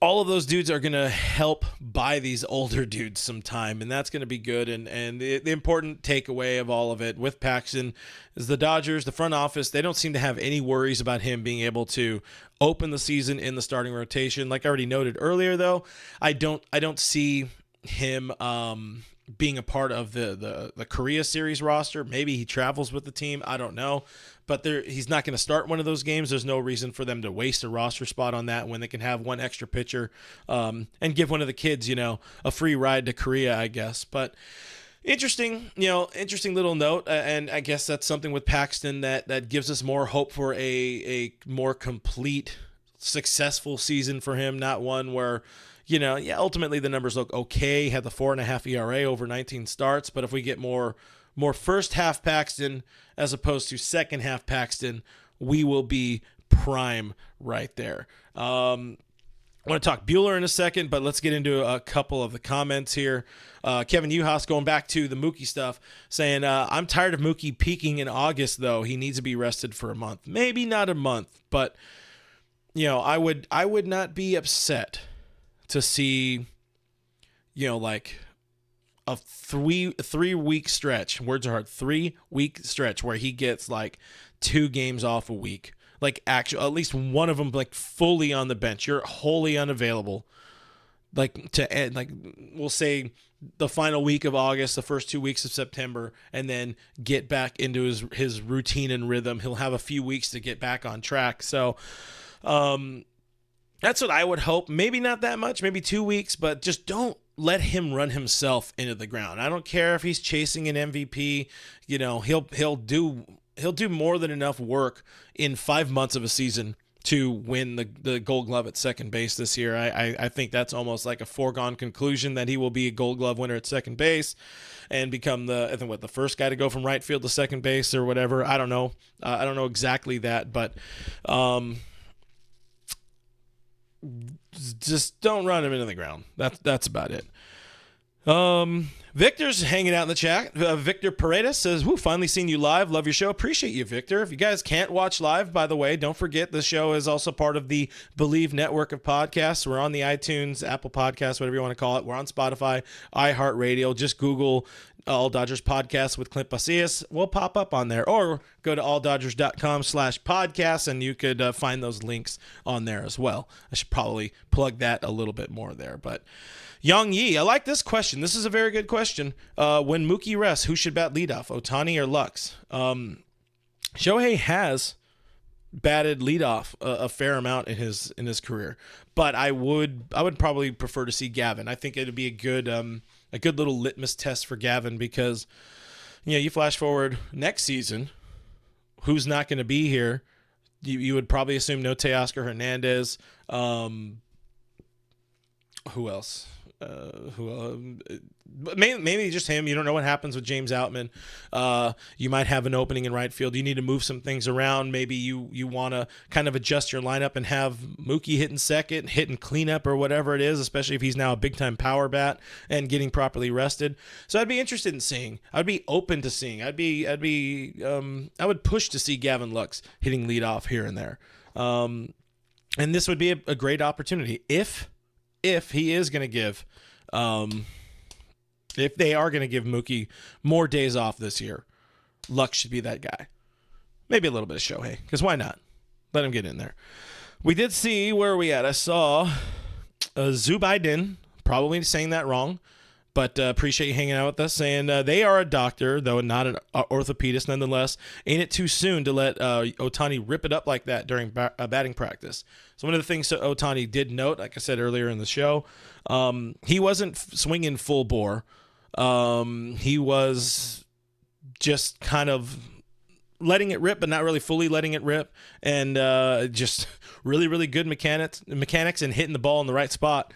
all of those dudes are going to help buy these older dudes some time, and that's going to be good. And the important takeaway of all of it with Paxton is the Dodgers, the front office, they don't seem to have any worries about him being able to open the season in the starting rotation. Like I already noted earlier, though, I don't see him being a part of the Korea series roster. Maybe he travels with the team. I don't know. But he's not going to start one of those games. There's no reason for them to waste a roster spot on that when they can have one extra pitcher and give one of the kids, a free ride to Korea, I guess. But interesting little note. And I guess that's something with Paxton that gives us more hope for a more complete, successful season for him. Not one where, ultimately the numbers look okay. Had the 4.5 ERA over 19 starts. But if we get more first half Paxton as opposed to second half Paxton, we will be prime right there. I want to talk Buehler in a second, but let's get into a couple of the comments here. Kevin Uhas going back to the Mookie stuff, saying, I'm tired of Mookie peaking in August, though. He needs to be rested for a month. Maybe not a month, but I would not be upset to see, like a 3-week stretch. Words are hard. 3-week stretch where he gets like 2 games off a week. Like actually, at least one of them like fully on the bench. You're wholly unavailable. Like to end, like we'll say the final week of August, the first 2 weeks of September, and then get back into his routine and rhythm. He'll have a few weeks to get back on track. So, that's what I would hope. Maybe not that much, maybe 2 weeks, but just don't let him run himself into the ground. I don't care if he's chasing an MVP. He'll do more than enough work in 5 months of a season to win the Gold Glove at second base this year. I think that's almost like a foregone conclusion that he will be a Gold Glove winner at second base and become the first guy to go from right field to second base or whatever. I don't know. I don't know exactly that, but just don't run him into the ground. That's about it. Victor's hanging out in the chat. Victor Paredes says, "Woo, finally seen you live. Love your show. Appreciate you, Victor. If you guys can't watch live, by the way, don't forget the show is also part of the Believe network of podcasts. We're on the iTunes, Apple Podcasts, whatever you want to call it. We're on Spotify, iHeartRadio. Just Google All Dodgers Podcasts with Clint Pasillas. We'll pop up on there. Or go to alldodgers.com/podcasts, and you could find those links on there as well. I should probably plug that a little bit more there, but Yang Yi, I like this question. This is a very good question. When Mookie rests, who should bat leadoff, Ohtani or Lux? Shohei has batted leadoff a fair amount in his career, but I would probably prefer to see Gavin. I think it'd be a good little litmus test for Gavin because you flash forward next season, who's not going to be here? You would probably assume no Teoscar Hernandez. Who else? Maybe just him. You don't know what happens with James Outman. You might have an opening in right field. You need to move some things around. Maybe you want to kind of adjust your lineup and have Mookie hitting second, hitting cleanup or whatever it is, especially if he's now a big-time power bat and getting properly rested. So I'd be interested in seeing. I'd be open to seeing. I would push to see Gavin Lux hitting leadoff here and there. And this would be a great opportunity if he is going to give, if they are going to give Mookie more days off this year, Lux should be that guy. Maybe a little bit of Shohei, because why not? Let him get in there. We did see, where are we at? I saw Zubaydin probably saying that wrong, but appreciate you hanging out with us. Saying they are a doctor, though not an orthopedist nonetheless. Ain't it too soon to let Ohtani rip it up like that during batting practice? So one of the things that Ohtani did note, like I said earlier in the show, he wasn't swinging full bore. He was just kind of letting it rip, but not really fully letting it rip, and just really, really good mechanics and hitting the ball in the right spot,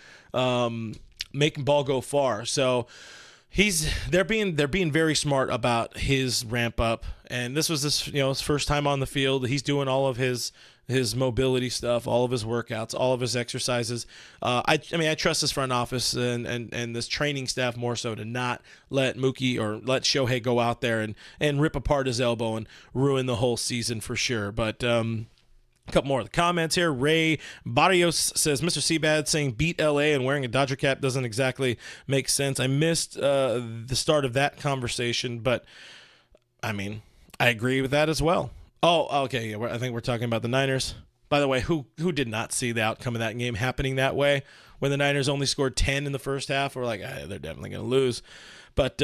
making ball go far. So they're being very smart about his ramp up, and this was his first time on the field. He's doing all of his mobility stuff, all of his workouts, all of his exercises. I trust this front office and this training staff more so to not let Mookie or let Shohei go out there and rip apart his elbow and ruin the whole season for sure. But a couple more of the comments here. Ray Barrios says, Mr. Seabad saying beat LA and wearing a Dodger cap doesn't exactly make sense. I missed the start of that conversation, but I mean, I agree with that as well. Oh, okay. Yeah, I think we're talking about the Niners. By the way, who did not see the outcome of that game happening that way? When the Niners only scored 10 in the first half, we're like, they're definitely going to lose. But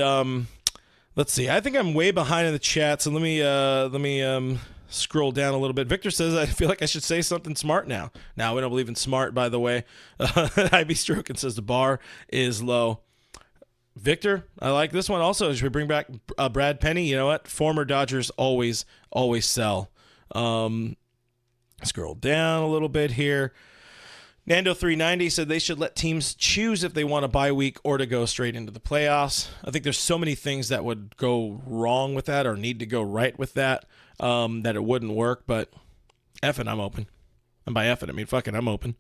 let's see. I think I'm way behind in the chat, so let me scroll down a little bit. Victor says, I feel like I should say something smart now. Now, we don't believe in smart, by the way. IB Stroken says the bar is low. Victor, I like this one also. Should we bring back Brad Penny? You know what? Former Dodgers always sell. Scroll down a little bit here. Nando390 said they should let teams choose if they want a bye week or to go straight into the playoffs. I think there's so many things that would go wrong with that or need to go right with that, that it wouldn't work. But F it, I'm open. And by F it, I mean fucking I'm open.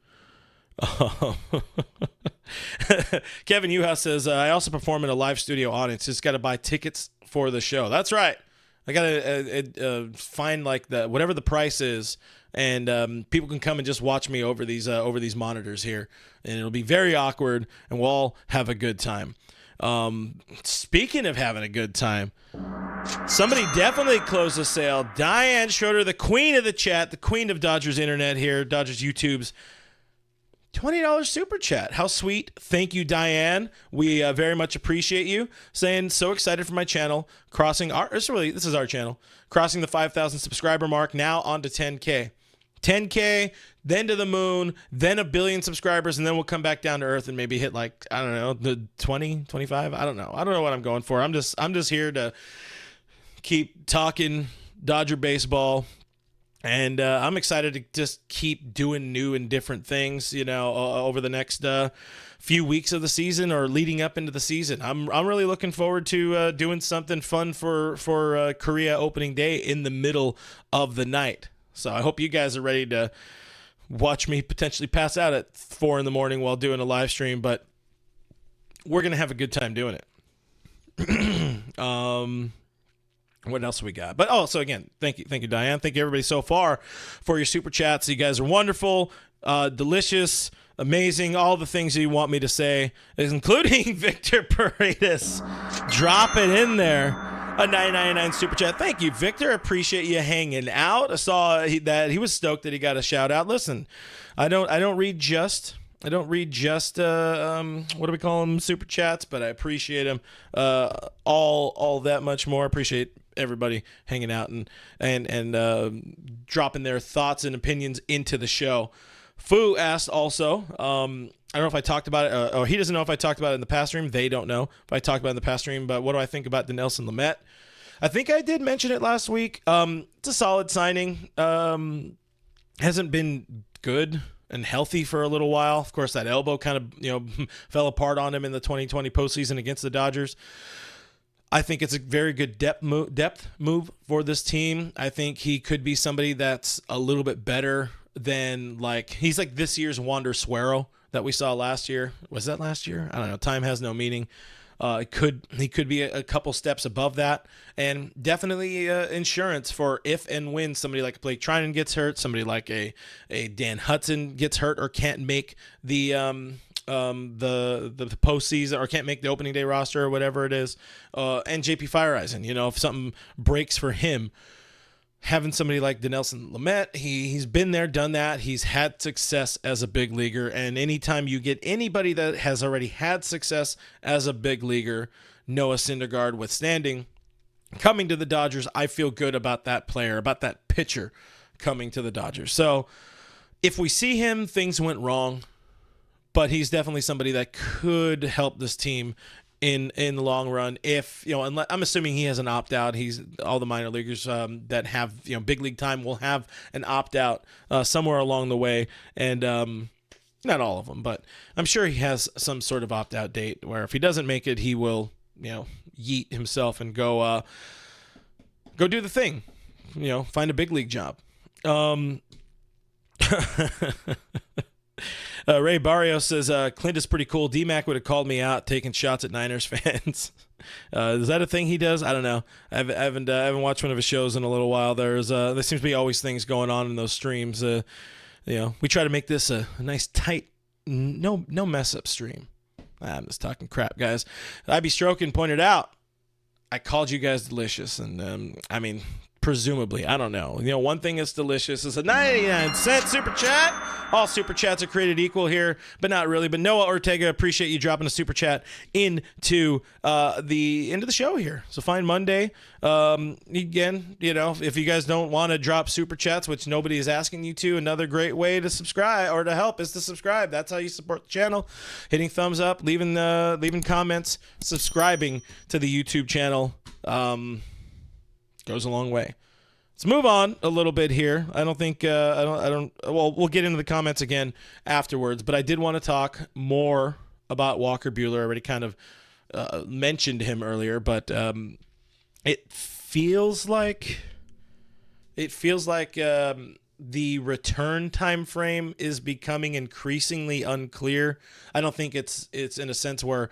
Kevin Uhouse says, I also perform in a live studio audience. Just got to buy tickets for the show. That's right. I got to find like whatever the price is, and people can come and just watch me over these monitors here, and it'll be very awkward, and we'll all have a good time. Speaking of having a good time, somebody definitely closed the sale. Diane Schroeder, the queen of the chat, the queen of Dodgers Internet here, Dodgers YouTube's $20 super chat. How sweet. Thank you, Diane. We very much appreciate you. Saying so excited for my channel. This is our channel. Crossing the 5,000 subscriber mark, now on to 10K. 10K, then to the moon, then 1 billion subscribers, and then we'll come back down to earth and maybe hit like, I don't know, the 20, 25. I don't know what I'm going for. I'm just here to keep talking Dodger baseball. And I'm excited to just keep doing new and different things, over the next few weeks of the season or leading up into the season. I'm really looking forward to doing something fun for Korea opening day in the middle of the night. So I hope you guys are ready to watch me potentially pass out at 4 a.m. while doing a live stream, but we're going to have a good time doing it. What else we got? But so again, thank you, Diane. Thank you, everybody, so far for your super chats. You guys are wonderful, delicious, amazing. All the things that you want me to say, including Victor Paredes. Drop it in there. A $9.99 super chat. Thank you, Victor. Appreciate you hanging out. I saw that he was stoked that he got a shout out. Listen, I don't read just what do we call them, super chats, but I appreciate them all that much more. Appreciate everybody hanging out and dropping their thoughts and opinions into the show. Fu asked also, I don't know if I talked about it, he doesn't know if I talked about it in the past stream. They don't know if I talked about it in the past stream, but what do I think about Dinelson Lamet? I think I did mention it last week. It's a solid signing. Hasn't been good and healthy for a little while. Of course, that elbow kind of, fell apart on him in the 2020 postseason against the Dodgers. I think it's a very good depth move for this team. I think he could be somebody that's a little bit better than he's like this year's Wander Suero that we saw last year. Was that last year? I don't know. Time has no meaning. He could be a couple steps above that, and definitely insurance for if and when somebody like Blake Trinan gets hurt, somebody like a Dan Hudson gets hurt or can't make the postseason or can't make the opening day roster or whatever it is, and JP Fireeisen, if something breaks for him. having somebody like Dinelson Lamet, he's been there, done that. He's had success as a big leaguer. And anytime you get anybody that has already had success as a big leaguer, Noah Syndergaard withstanding, coming to the Dodgers, I feel good about that player, about that pitcher coming to the Dodgers. So if we see him, things went wrong, but he's definitely somebody that could help this team in the long run. If, I'm assuming he has an opt-out. He's all the minor leaguers that have, big league time will have an opt-out somewhere along the way. And not all of them, but I'm sure he has some sort of opt-out date where if he doesn't make it, he will, yeet himself and go do the thing, find a big league job. Ray Barrios says, Clint is pretty cool. D-Mac would have called me out taking shots at Niners fans. Is that a thing he does? I don't know. I haven't watched one of his shows in a little while. There seems to be always things going on in those streams. We try to make this a nice, tight, no mess up stream. I'm just talking crap, guys. IB Strokin pointed out, I called you guys delicious, and presumably, I don't know. One thing that's delicious is a 99-cent super chat. All super chats are created equal here, but not really. But Noah Ortega, appreciate you dropping a super chat into the show here. So fine Monday. Again, if you guys don't want to drop super chats, which nobody is asking you to, another great way to subscribe or to help is to subscribe. That's how you support the channel. Hitting thumbs up, leaving comments, subscribing to the YouTube channel. Goes a long way. Let's move on a little bit here. I don't think well, we'll get into the comments again afterwards, but I did want to talk more about Walker Buehler. I already kind of mentioned him earlier, but it feels like the return time frame is becoming increasingly unclear. I don't think it's in a sense where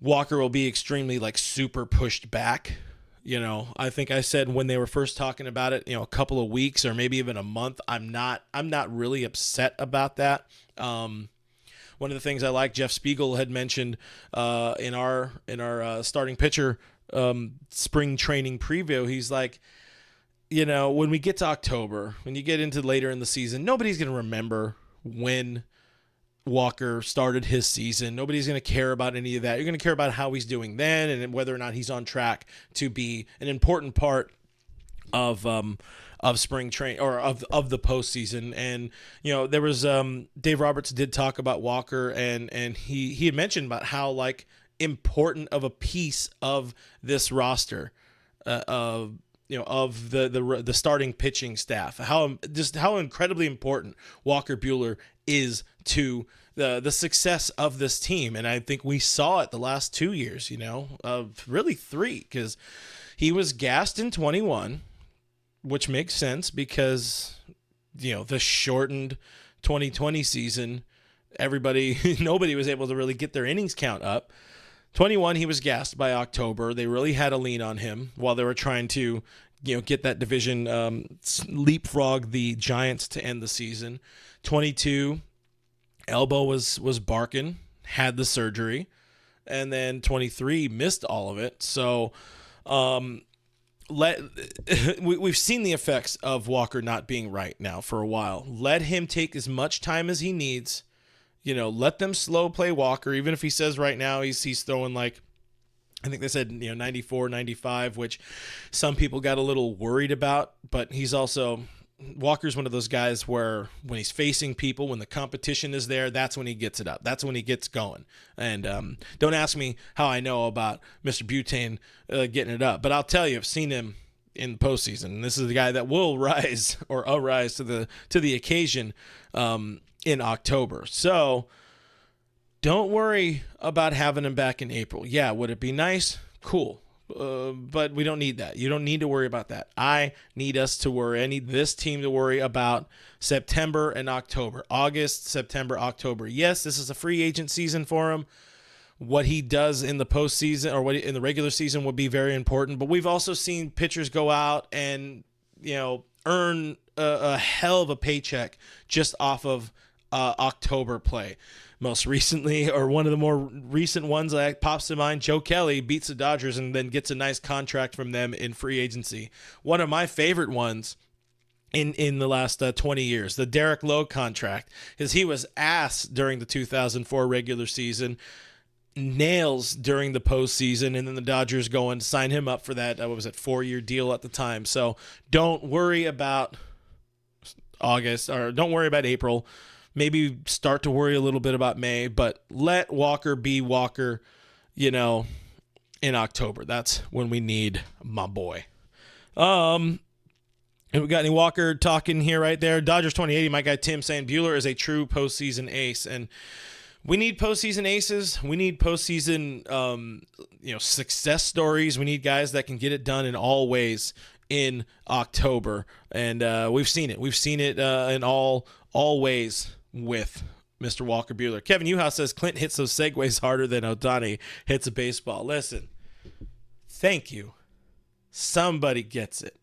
Walker will be extremely super pushed back. I think I said when they were first talking about it, a couple of weeks or maybe even a month. I'm not really upset about that. One of the things I like, Jeff Spiegel had mentioned in our starting pitcher spring training preview. He's like, when we get to October, when you get into later in the season, nobody's going to remember when Walker started his season. Nobody's going to care about any of that. You're going to care about how he's doing then and whether or not he's on track to be an important part of spring train or of the postseason. And there was Dave Roberts did talk about Walker and he had mentioned about how important of a piece of this roster of the starting pitching staff, how incredibly important Walker Buehler is to the success of this team. And I think we saw it the last 2 years, really 3, because he was gassed in 21, which makes sense because, the shortened 2020 season, nobody was able to really get their innings count up. 21, he was gassed by October. They really had a lean on him while they were trying to, get that division, leapfrog the Giants to end the season. 22, elbow was barking, had the surgery, and then 23 missed all of it. So, we've seen the effects of Walker not being right now for a while. Let him take as much time as he needs. Let them slow play Walker, even if he says right now he's throwing I think they said 94, 95, which some people got a little worried about, but Walker's one of those guys where when he's facing people, when the competition is there, that's when he gets it up. That's when he gets going. And don't ask me how I know about Mr. Butane getting it up, but I'll tell you, I've seen him in the postseason. This is the guy that will rise to the occasion in October. So don't worry about having him back in April. Yeah, would it be nice? Cool. But we don't need that. You don't need to worry about that. I need us to worry. I need this team to worry about September and October. August, September, October. Yes, this is a free agent season for him. What he does in the postseason or in the regular season would be very important. But we've also seen pitchers go out and, earn a hell of a paycheck just off of October play. most recently, or one of the more recent ones that pops to mind, Joe Kelly beats the Dodgers and then gets a nice contract from them in free agency. One of my favorite ones in the last 20 years, the Derek Lowe contract, because he was ass during the 2004 regular season, nails during the postseason, and then the Dodgers go and sign him up for that, 4-year deal at the time. So don't worry about August, or don't worry about April. Maybe start to worry a little bit about May, but let Walker be Walker, in October. That's when we need my boy. And we got any Walker talking here right there. Dodgers 2080, my guy Tim saying Buehler is a true postseason ace. And we need postseason aces. We need postseason, success stories. We need guys that can get it done in all ways in October. And we've seen it. We've seen it in all ways with Mr. Walker Buehler. Kevin Uhouse says Clint hits those segues harder than Ohtani hits a baseball. Listen, thank you. Somebody gets it.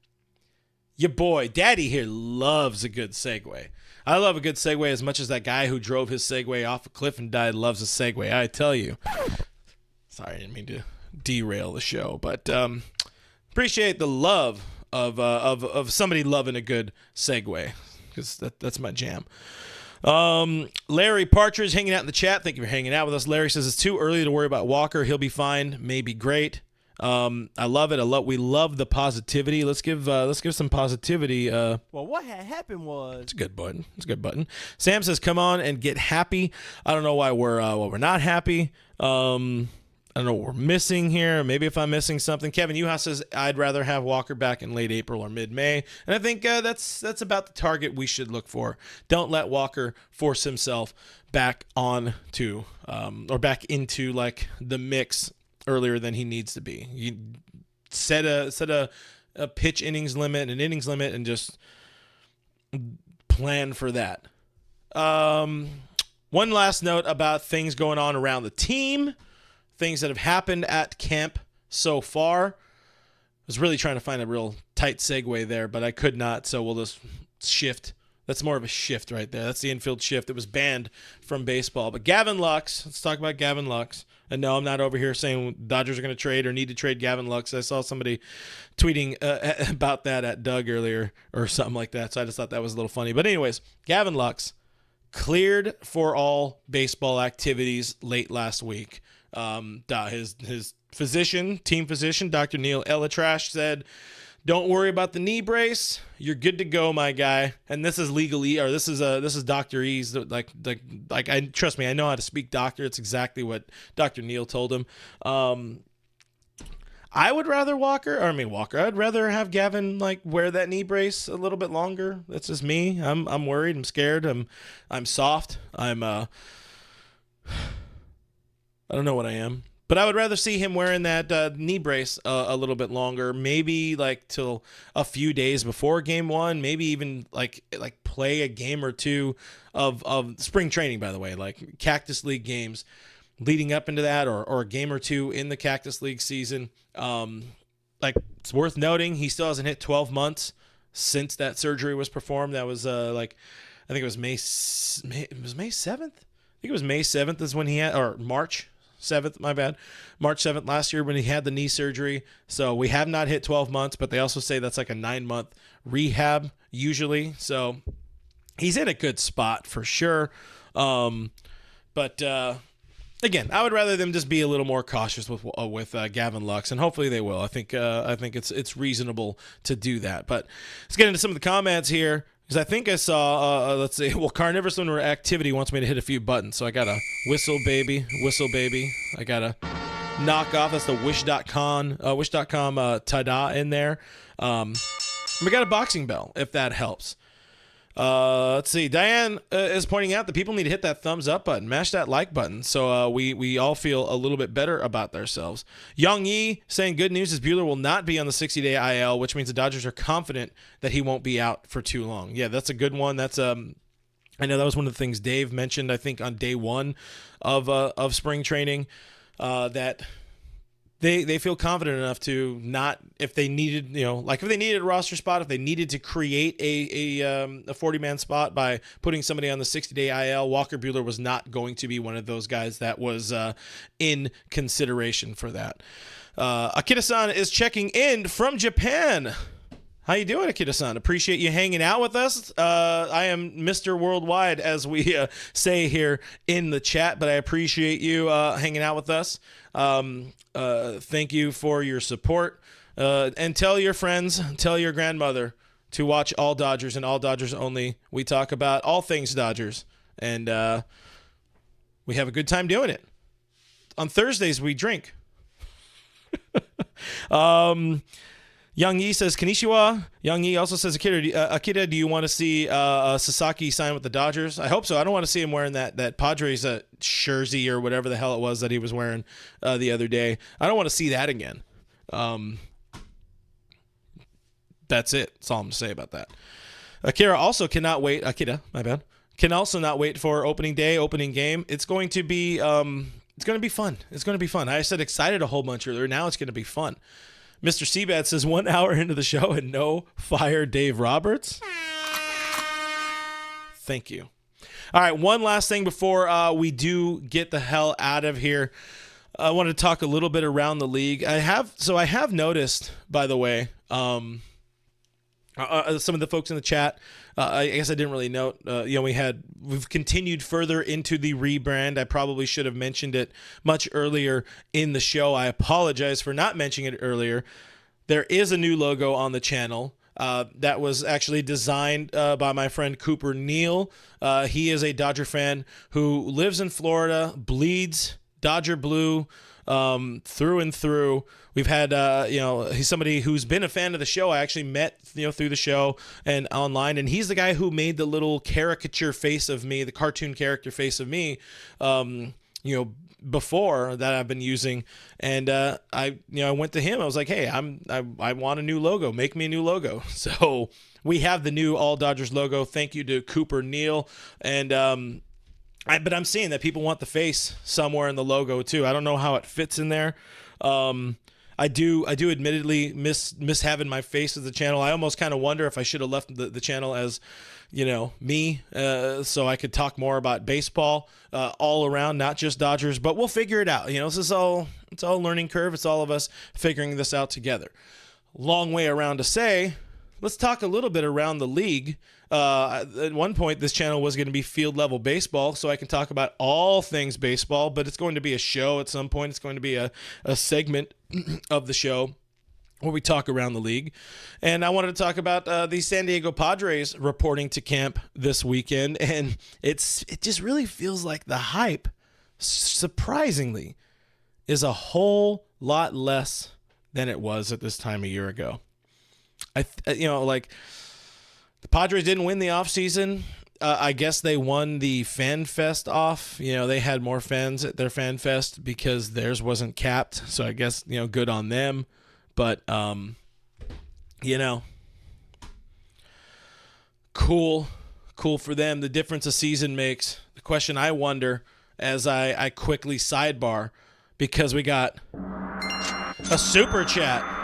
Your boy, Daddy here, loves a good segue. I love a good segue as much as that guy who drove his Segway off a cliff and died loves a segue. I tell you. Sorry, I didn't mean to derail the show, but appreciate the love of somebody loving a good segue, because that's my jam. Larry Partridge hanging out in the chat. Thank you for hanging out with us. Larry says it's too early to worry about Walker. He'll be fine, maybe great. I love it. We love the positivity. Let's give some positivity. Well, what had happened was, it's a good button. Sam says, "Come on and get happy." I don't know why we're not happy. I don't know what we're missing here. Maybe if I'm missing something. Kevin Uhouse says, "I'd rather have Walker back in late April or mid-May," and I think that's about the target we should look for. Don't let Walker force himself back on to or back into like the mix earlier than he needs to be. You set a pitch innings limit, an innings limit, and just plan for that. One last note about things going on around the team, things that have happened at camp so far. I was really trying to find a real tight segue there, but I could not, so we'll just shift. That's more of a shift right there. That's the infield shift. It was banned from baseball. But Gavin Lux, let's talk about Gavin Lux. And no, I'm not over here saying Dodgers are going to trade or need to trade Gavin Lux. I saw somebody tweeting about that at Doug earlier or something like that, so I just thought that was a little funny. But anyways, Gavin Lux cleared for all baseball activities late last week. His physician, team physician, Dr. Neil Elatrash, said, "Don't worry about the knee brace. You're good to go, my guy." And this is legally, or this is Dr. E's. I trust me, I know how to speak doctor. It's exactly what Dr. Neil told him. I would rather Walker. I'd rather have Gavin wear that knee brace a little bit longer. That's just me. I'm worried. I'm scared. I'm soft. I don't know what I am. But I would rather see him wearing that knee brace a little bit longer, maybe till a few days before game one, maybe even play a game or two of spring training, by the way, like Cactus League games leading up into that, or a game or two in the Cactus League season. It's worth noting he still hasn't hit 12 months since that surgery was performed. That was I think it was May 7th. I think it was May 7th is when he had, or March 7th, my bad. March 7th last year when he had the knee surgery. So we have not hit 12 months, but they also say that's like a 9-month rehab usually. So he's in a good spot for sure. But again, I would rather them just be a little more cautious with Gavin Lux, and hopefully they will. I think it's reasonable to do that. But let's get into some of the comments here. Because I think I saw, let's see, Carnivorous Lunar Activity wants me to hit a few buttons. So I got to whistle, baby. I got to knock off. That's the wish.com ta-da in there. We got a boxing bell, if that helps. Let's see. Diane is pointing out that people need to hit that thumbs up button, mash that like button, so we all feel a little bit better about ourselves. Young Yi saying good news is Buehler will not be on the 60-day IL, which means the Dodgers are confident that he won't be out for too long. Yeah, that's a good one. That's I know that was one of the things Dave mentioned, I think, on day one of spring training, that they feel confident enough to not, if they needed, if they needed a roster spot, if they needed to create a 40-man spot by putting somebody on the 60-day IL, Walker Buehler was not going to be one of those guys that was in consideration for that. Akita-san is checking in from Japan. How you doing, Akita-san? Appreciate you hanging out with us. I am Mr. Worldwide, as we say here in the chat, but I appreciate you hanging out with us. Thank you for your support. And tell your friends, tell your grandmother to watch All Dodgers and All Dodgers Only. We talk about all things Dodgers, and we have a good time doing it. On Thursdays, we drink. Young Yi says, Konnichiwa. Young Yi also says, Akita, do you want to see Sasaki sign with the Dodgers? I hope so. I don't want to see him wearing that Padres jersey or whatever the hell it was that he was wearing the other day. I don't want to see that again. That's it. That's all I'm going to say about that. Akira also cannot wait. Akita, my bad. Can also not wait for opening day, opening game. It's going to be fun. It's going to be fun. I said excited a whole bunch earlier. Now it's going to be fun. Mr. Seabat says 1 hour into the show and no fire Dave Roberts. Thank you. All right, one last thing before we do get the hell out of here. I wanted to talk a little bit around the league. I have noticed, by the way, some of the folks in the chat, I guess I didn't really note, we've continued further into the rebrand. I probably should have mentioned it much earlier in the show. I apologize for not mentioning it earlier. There is a new logo on the channel that was actually designed by my friend Cooper Neal. He is a Dodger fan who lives in Florida, bleeds Dodger blue through and through. We've had, he's somebody who's been a fan of the show. I actually met, through the show and online, and he's the guy who made the little caricature face of me, the cartoon character face of me, before that I've been using. And I went to him. I was like, hey, I want a new logo. Make me a new logo. So we have the new All Dodgers logo. Thank you to Cooper Neal. And but I'm seeing that people want the face somewhere in the logo too. I don't know how it fits in there. I do admittedly miss having my face as the channel. I almost kind of wonder if I should have left the channel as, me, so I could talk more about baseball all around, not just Dodgers. But we'll figure it out. It's all a learning curve. It's all of us figuring this out together. Long way around to say, let's talk a little bit around the league. At one point, this channel was going to be field level baseball, so I can talk about all things baseball, but it's going to be a show at some point. It's going to be a segment of the show where we talk around the league. And I wanted to talk about the San Diego Padres reporting to camp this weekend, and it just really feels like the hype, surprisingly, is a whole lot less than it was at this time a year ago. The Padres didn't win the offseason. I guess they won the Fan Fest off. They had more fans at their Fan Fest because theirs wasn't capped. So I guess, good on them. But, cool for them. The difference a season makes. The question I wonder as I quickly sidebar, because we got a super chat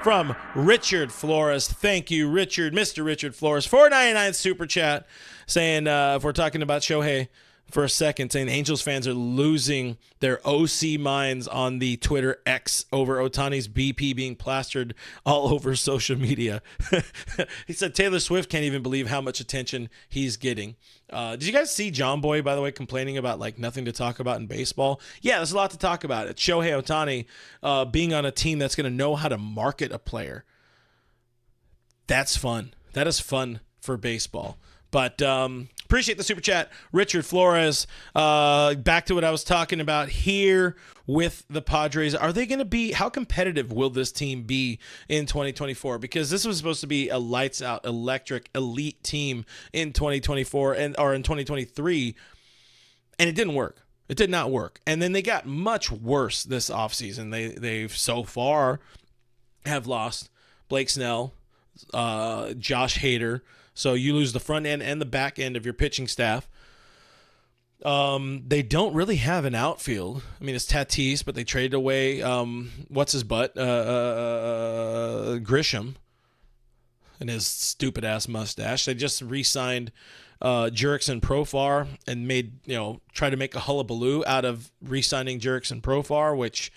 from Richard Flores. Thank you, Richard. Mr. Richard Flores, $4.99 super chat, saying, if we're talking about Shohei for a second, saying Angels fans are losing their OC minds on the Twitter X over Ohtani's BP being plastered all over social media. He said Taylor Swift can't even believe how much attention he's getting. Did you guys see John Boy, by the way, complaining about nothing to talk about in baseball? Yeah, there's a lot to talk about. It's Shohei Ohtani being on a team that's going to know how to market a player. That's fun. That is fun for baseball. But appreciate the super chat, Richard Flores. Back to what I was talking about here with the Padres. Are they going to be, how competitive will this team be in 2024? Because this was supposed to be a lights out, electric, elite team in 2024 or in 2023, and it didn't work. It did not work. And then they got much worse this offseason. They've so far have lost Blake Snell, Josh Hader. So you lose the front end and the back end of your pitching staff. They don't really have an outfield. I mean, it's Tatis, but they traded away what's his butt, Grisham, and his stupid ass mustache. They just re-signed Jurickson Profar and tried to make a hullabaloo out of re-signing Jurickson Profar, which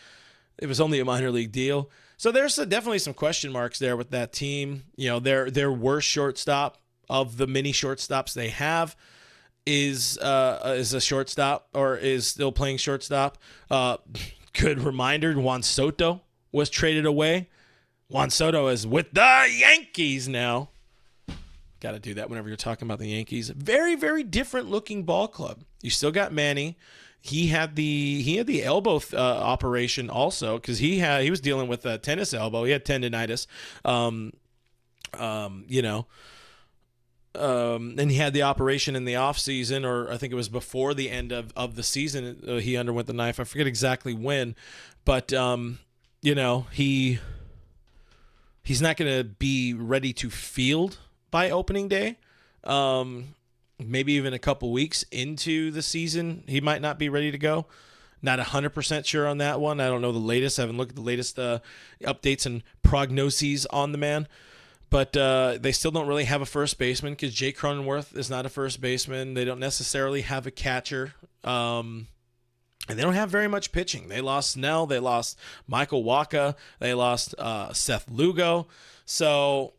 it was only a minor league deal. So there's definitely some question marks there with that team. Their worst shortstop of the many shortstops they have is a shortstop, or is still playing shortstop. Good reminder, Juan Soto was traded away. Juan Soto is with the Yankees now. Got to do that whenever you're talking about the Yankees. Very, very different looking ball club. You still got Manny. He had the elbow operation also, because he was dealing with a tennis elbow. He had tendonitis. And he had the operation in the offseason, or I think it was before the end of the season. He underwent the knife. I forget exactly when, but he's not going to be ready to field by opening day. Maybe even a couple weeks into the season, he might not be ready to go. Not 100% sure on that one. I don't know the latest. I haven't looked at the latest updates and prognoses on the man. But they still don't really have a first baseman, because Jake Cronenworth is not a first baseman. They don't necessarily have a catcher. And they don't have very much pitching. They lost Snell. They lost Michael Wacha. They lost Seth Lugo. So,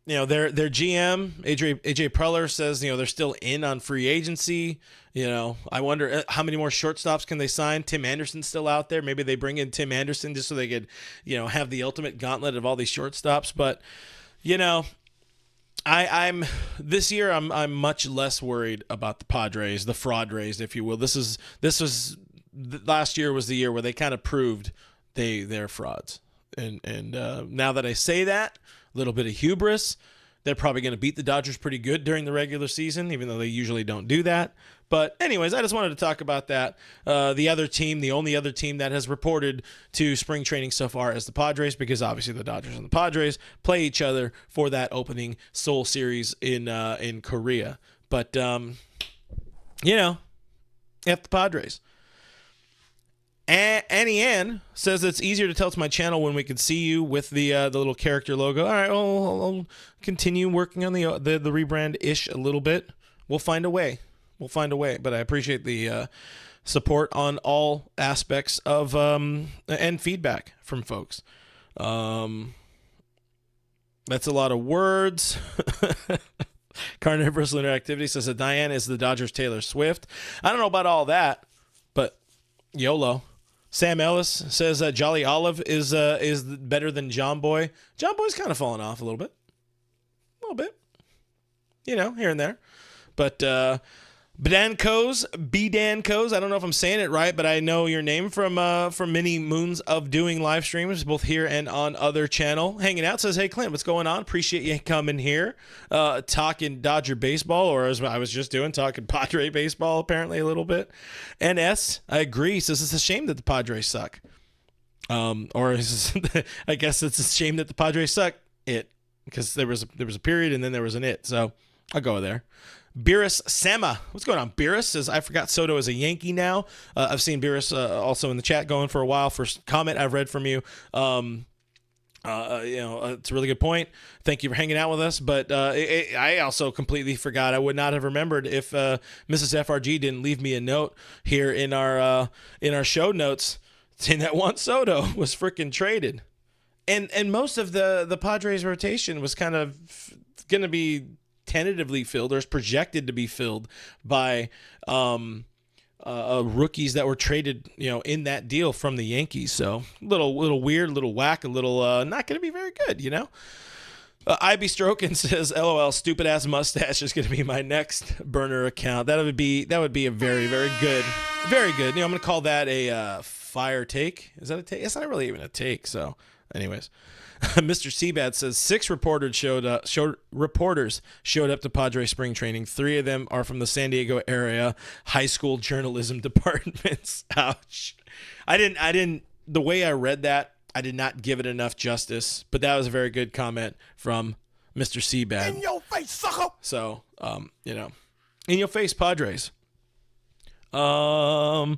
their GM, AJ Preller, says, they're still in on free agency. I wonder how many more shortstops can they sign. Tim Anderson's still out there. Maybe they bring in Tim Anderson just so they could, have the ultimate gauntlet of all these shortstops. But I'm this year I'm much less worried about the Padres, the fraud raised, if you will. Last year was the year where they kind of proved they're frauds. And now that I say that, a little bit of hubris, they're probably going to beat the Dodgers pretty good during the regular season, even though they usually don't do that. But anyways, I just wanted to talk about that. The only other team that has reported to spring training so far is the Padres, because obviously the Dodgers and the Padres play each other for that opening Seoul series in Korea. But, F the Padres. Annie Ann says it's easier to tell it's my channel when we can see you with the little character logo. All right, I'll continue working on the rebrand-ish a little bit. We'll find a way. But I appreciate the support on all aspects of and feedback from folks. That's a lot of words. Carnivorous Interactivity says that Diane is the Dodgers Taylor Swift. I don't know about all that, but YOLO. Sam Ellis says that Jolly Olive is better than John Boy. John Boy's kind of fallen off a little bit. Here and there. But Bdankos, I don't know if I'm saying it right, but I know your name from many moons of doing live streams, both here and on other channel. Hanging out, says, hey, Clint, what's going on? Appreciate you coming here, talking Dodger baseball, or as I was just doing, talking Padre baseball, apparently a little bit. NS, I agree, says it's a shame that the Padres suck. I guess it's a shame that the Padres suck, because there was a period and then there was an it, so I'll go there. Beerus Sama. What's going on? Beerus says, I forgot Soto is a Yankee now. I've seen Beerus also in the chat going for a while. First comment I've read from you. It's a really good point. Thank you for hanging out with us. But I also completely forgot. I would not have remembered if Mrs. FRG didn't leave me a note here in our show notes saying that Juan Soto was freaking traded. And most of the Padres rotation was kind of going to be tentatively filled, or is projected to be filled by rookies that were traded, in that deal from the Yankees. So little weird, little whack, a little not going to be very good, IB Strokin says, LOL, stupid ass mustache is going to be my next burner account. That would be a very, very good. I'm going to call that a fire take. Is that a take? It's not really even a take. So anyways, Mr. Seabad says 6 reporters showed up to Padre spring training. 3 of them are from the San Diego area high school journalism departments. Ouch. The way I read that, I did not give it enough justice, but that was a very good comment from Mr. Seabad. In your face, sucker. So, in your face, Padres. Dan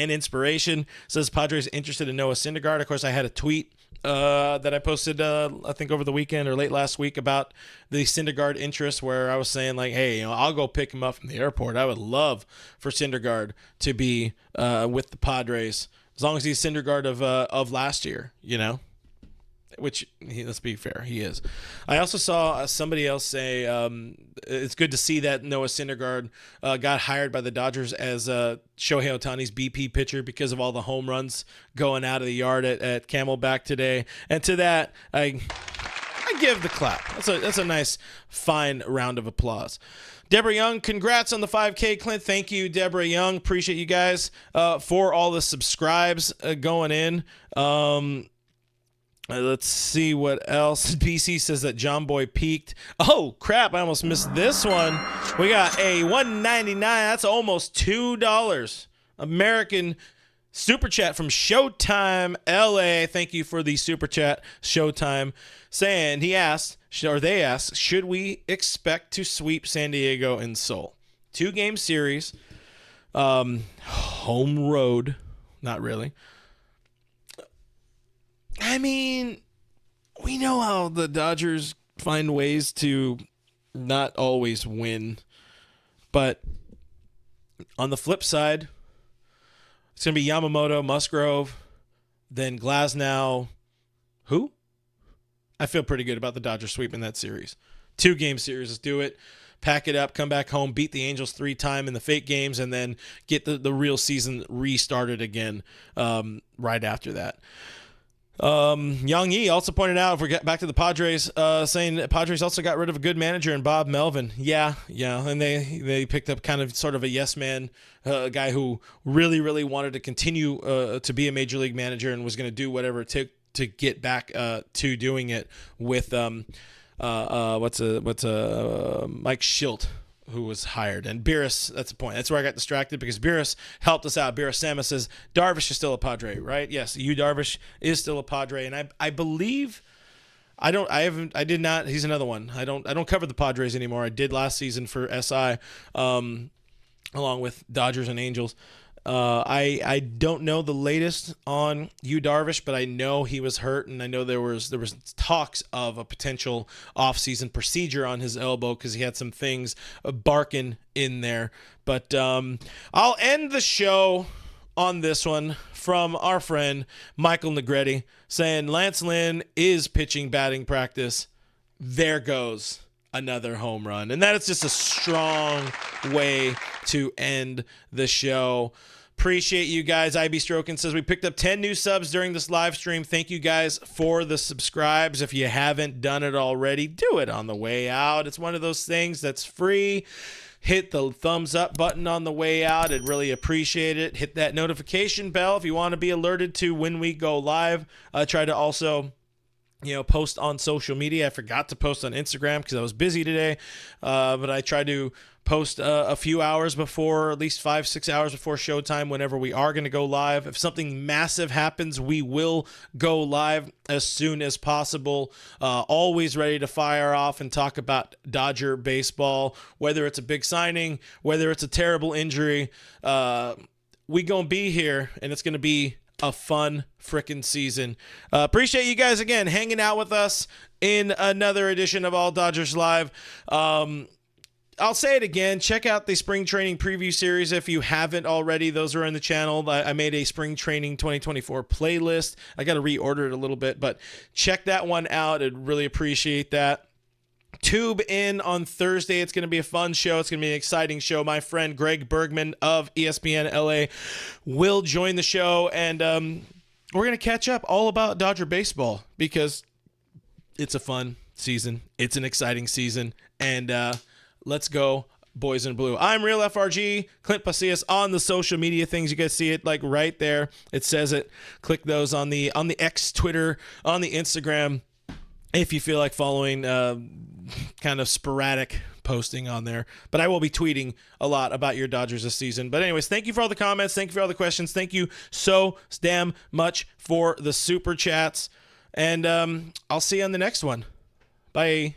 Inspiration says Padres interested in Noah Syndergaard. Of course, I had a tweet that I posted, I think over the weekend or late last week about the Syndergaard interest, where I was saying like, hey, I'll go pick him up from the airport. I would love for Syndergaard to be with the Padres as long as he's Syndergaard of last year, which, let's be fair, he is. I also saw somebody else say it's good to see that Noah Syndergaard got hired by the Dodgers as Shohei Ohtani's BP pitcher because of all the home runs going out of the yard at Camelback today. And to that, I give the clap. That's a nice, fine round of applause. Deborah Young, congrats on the 5K, Clint. Thank you, Deborah Young. Appreciate you guys for all the subscribes going in. Let's see what else. BC says that John Boy peaked. Oh, crap. I almost missed this one. We got a $1.99. That's almost $2. American super chat from Showtime LA. Thank you for the super chat, Showtime. Saying they asked, should we expect to sweep San Diego and Seoul? 2-game series. Home road. Not really. I mean, we know how the Dodgers find ways to not always win. But on the flip side, it's going to be Yamamoto, Musgrove, then Glasnow. Who? I feel pretty good about the Dodgers sweeping that series. 2-game series. Let's do it. Pack it up, come back home, beat the Angels 3 times in the fake games, and then get the real season restarted again right after that. Yang Yi also pointed out, if we get back to the Padres, saying that Padres also got rid of a good manager in Bob Melvin. Yeah, and they picked up kind of sort of a yes man, a guy who really, really wanted to continue to be a major league manager and was going to do whatever it took to get back to doing it with Mike Schilt, who was hired. And Beerus, that's the point. That's where I got distracted because Beerus helped us out. Beerus Sama says Darvish is still a Padre, right? Yes, Darvish is still a Padre, and I believe he's another one. I don't cover the Padres anymore. I did last season for SI, along with Dodgers and Angels. I don't know the latest on Darvish, but I know he was hurt, and I know there was talks of a potential offseason procedure on his elbow because he had some things barking in there. But I'll end the show on this one from our friend Michael Negretti saying Lance Lynn is pitching batting practice. There goes another home run. And that is just a strong way to end the show. Appreciate you guys. IB Strokin says we picked up 10 new subs during this live stream. Thank you guys for the subscribes. If you haven't done it already, do it on the way out. It's one of those things that's free. Hit the thumbs up button on the way out. I'd really appreciate it. Hit that notification bell if you want to be alerted to when we go live. Try to also post on social media. I forgot to post on Instagram because I was busy today, but I try to post a few hours before, at least 5-6 hours before showtime whenever we are going to go live. If something massive happens, we will go live as soon as possible. Always ready to fire off and talk about Dodger baseball, whether it's a big signing, whether it's a terrible injury. We gonna be here, and it's going to be a fun frickin' season. Appreciate you guys again hanging out with us in another edition of All Dodgers Live. I'll say it again. Check out the spring training preview series if you haven't already. Those are in the channel. I made a spring training 2024 playlist. I got to reorder it a little bit, but check that one out. I'd really appreciate that. Tube in on Thursday. It's going to be a fun show. It's going to be an exciting show. My friend Greg Bergman of ESPN LA will join the show, and we're going to catch up all about Dodger baseball because it's a fun season. It's an exciting season, and let's go, boys in blue. I'm Real FRG, Clint Pasillas on the social media things. You guys see it like right there. It says it. Click those on the X, Twitter, on the Instagram. If you feel like following kind of sporadic posting on there. But I will be tweeting a lot about your Dodgers this season. But anyways, thank you for all the comments. Thank you for all the questions. Thank you so damn much for the super chats. And I'll see you on the next one. Bye.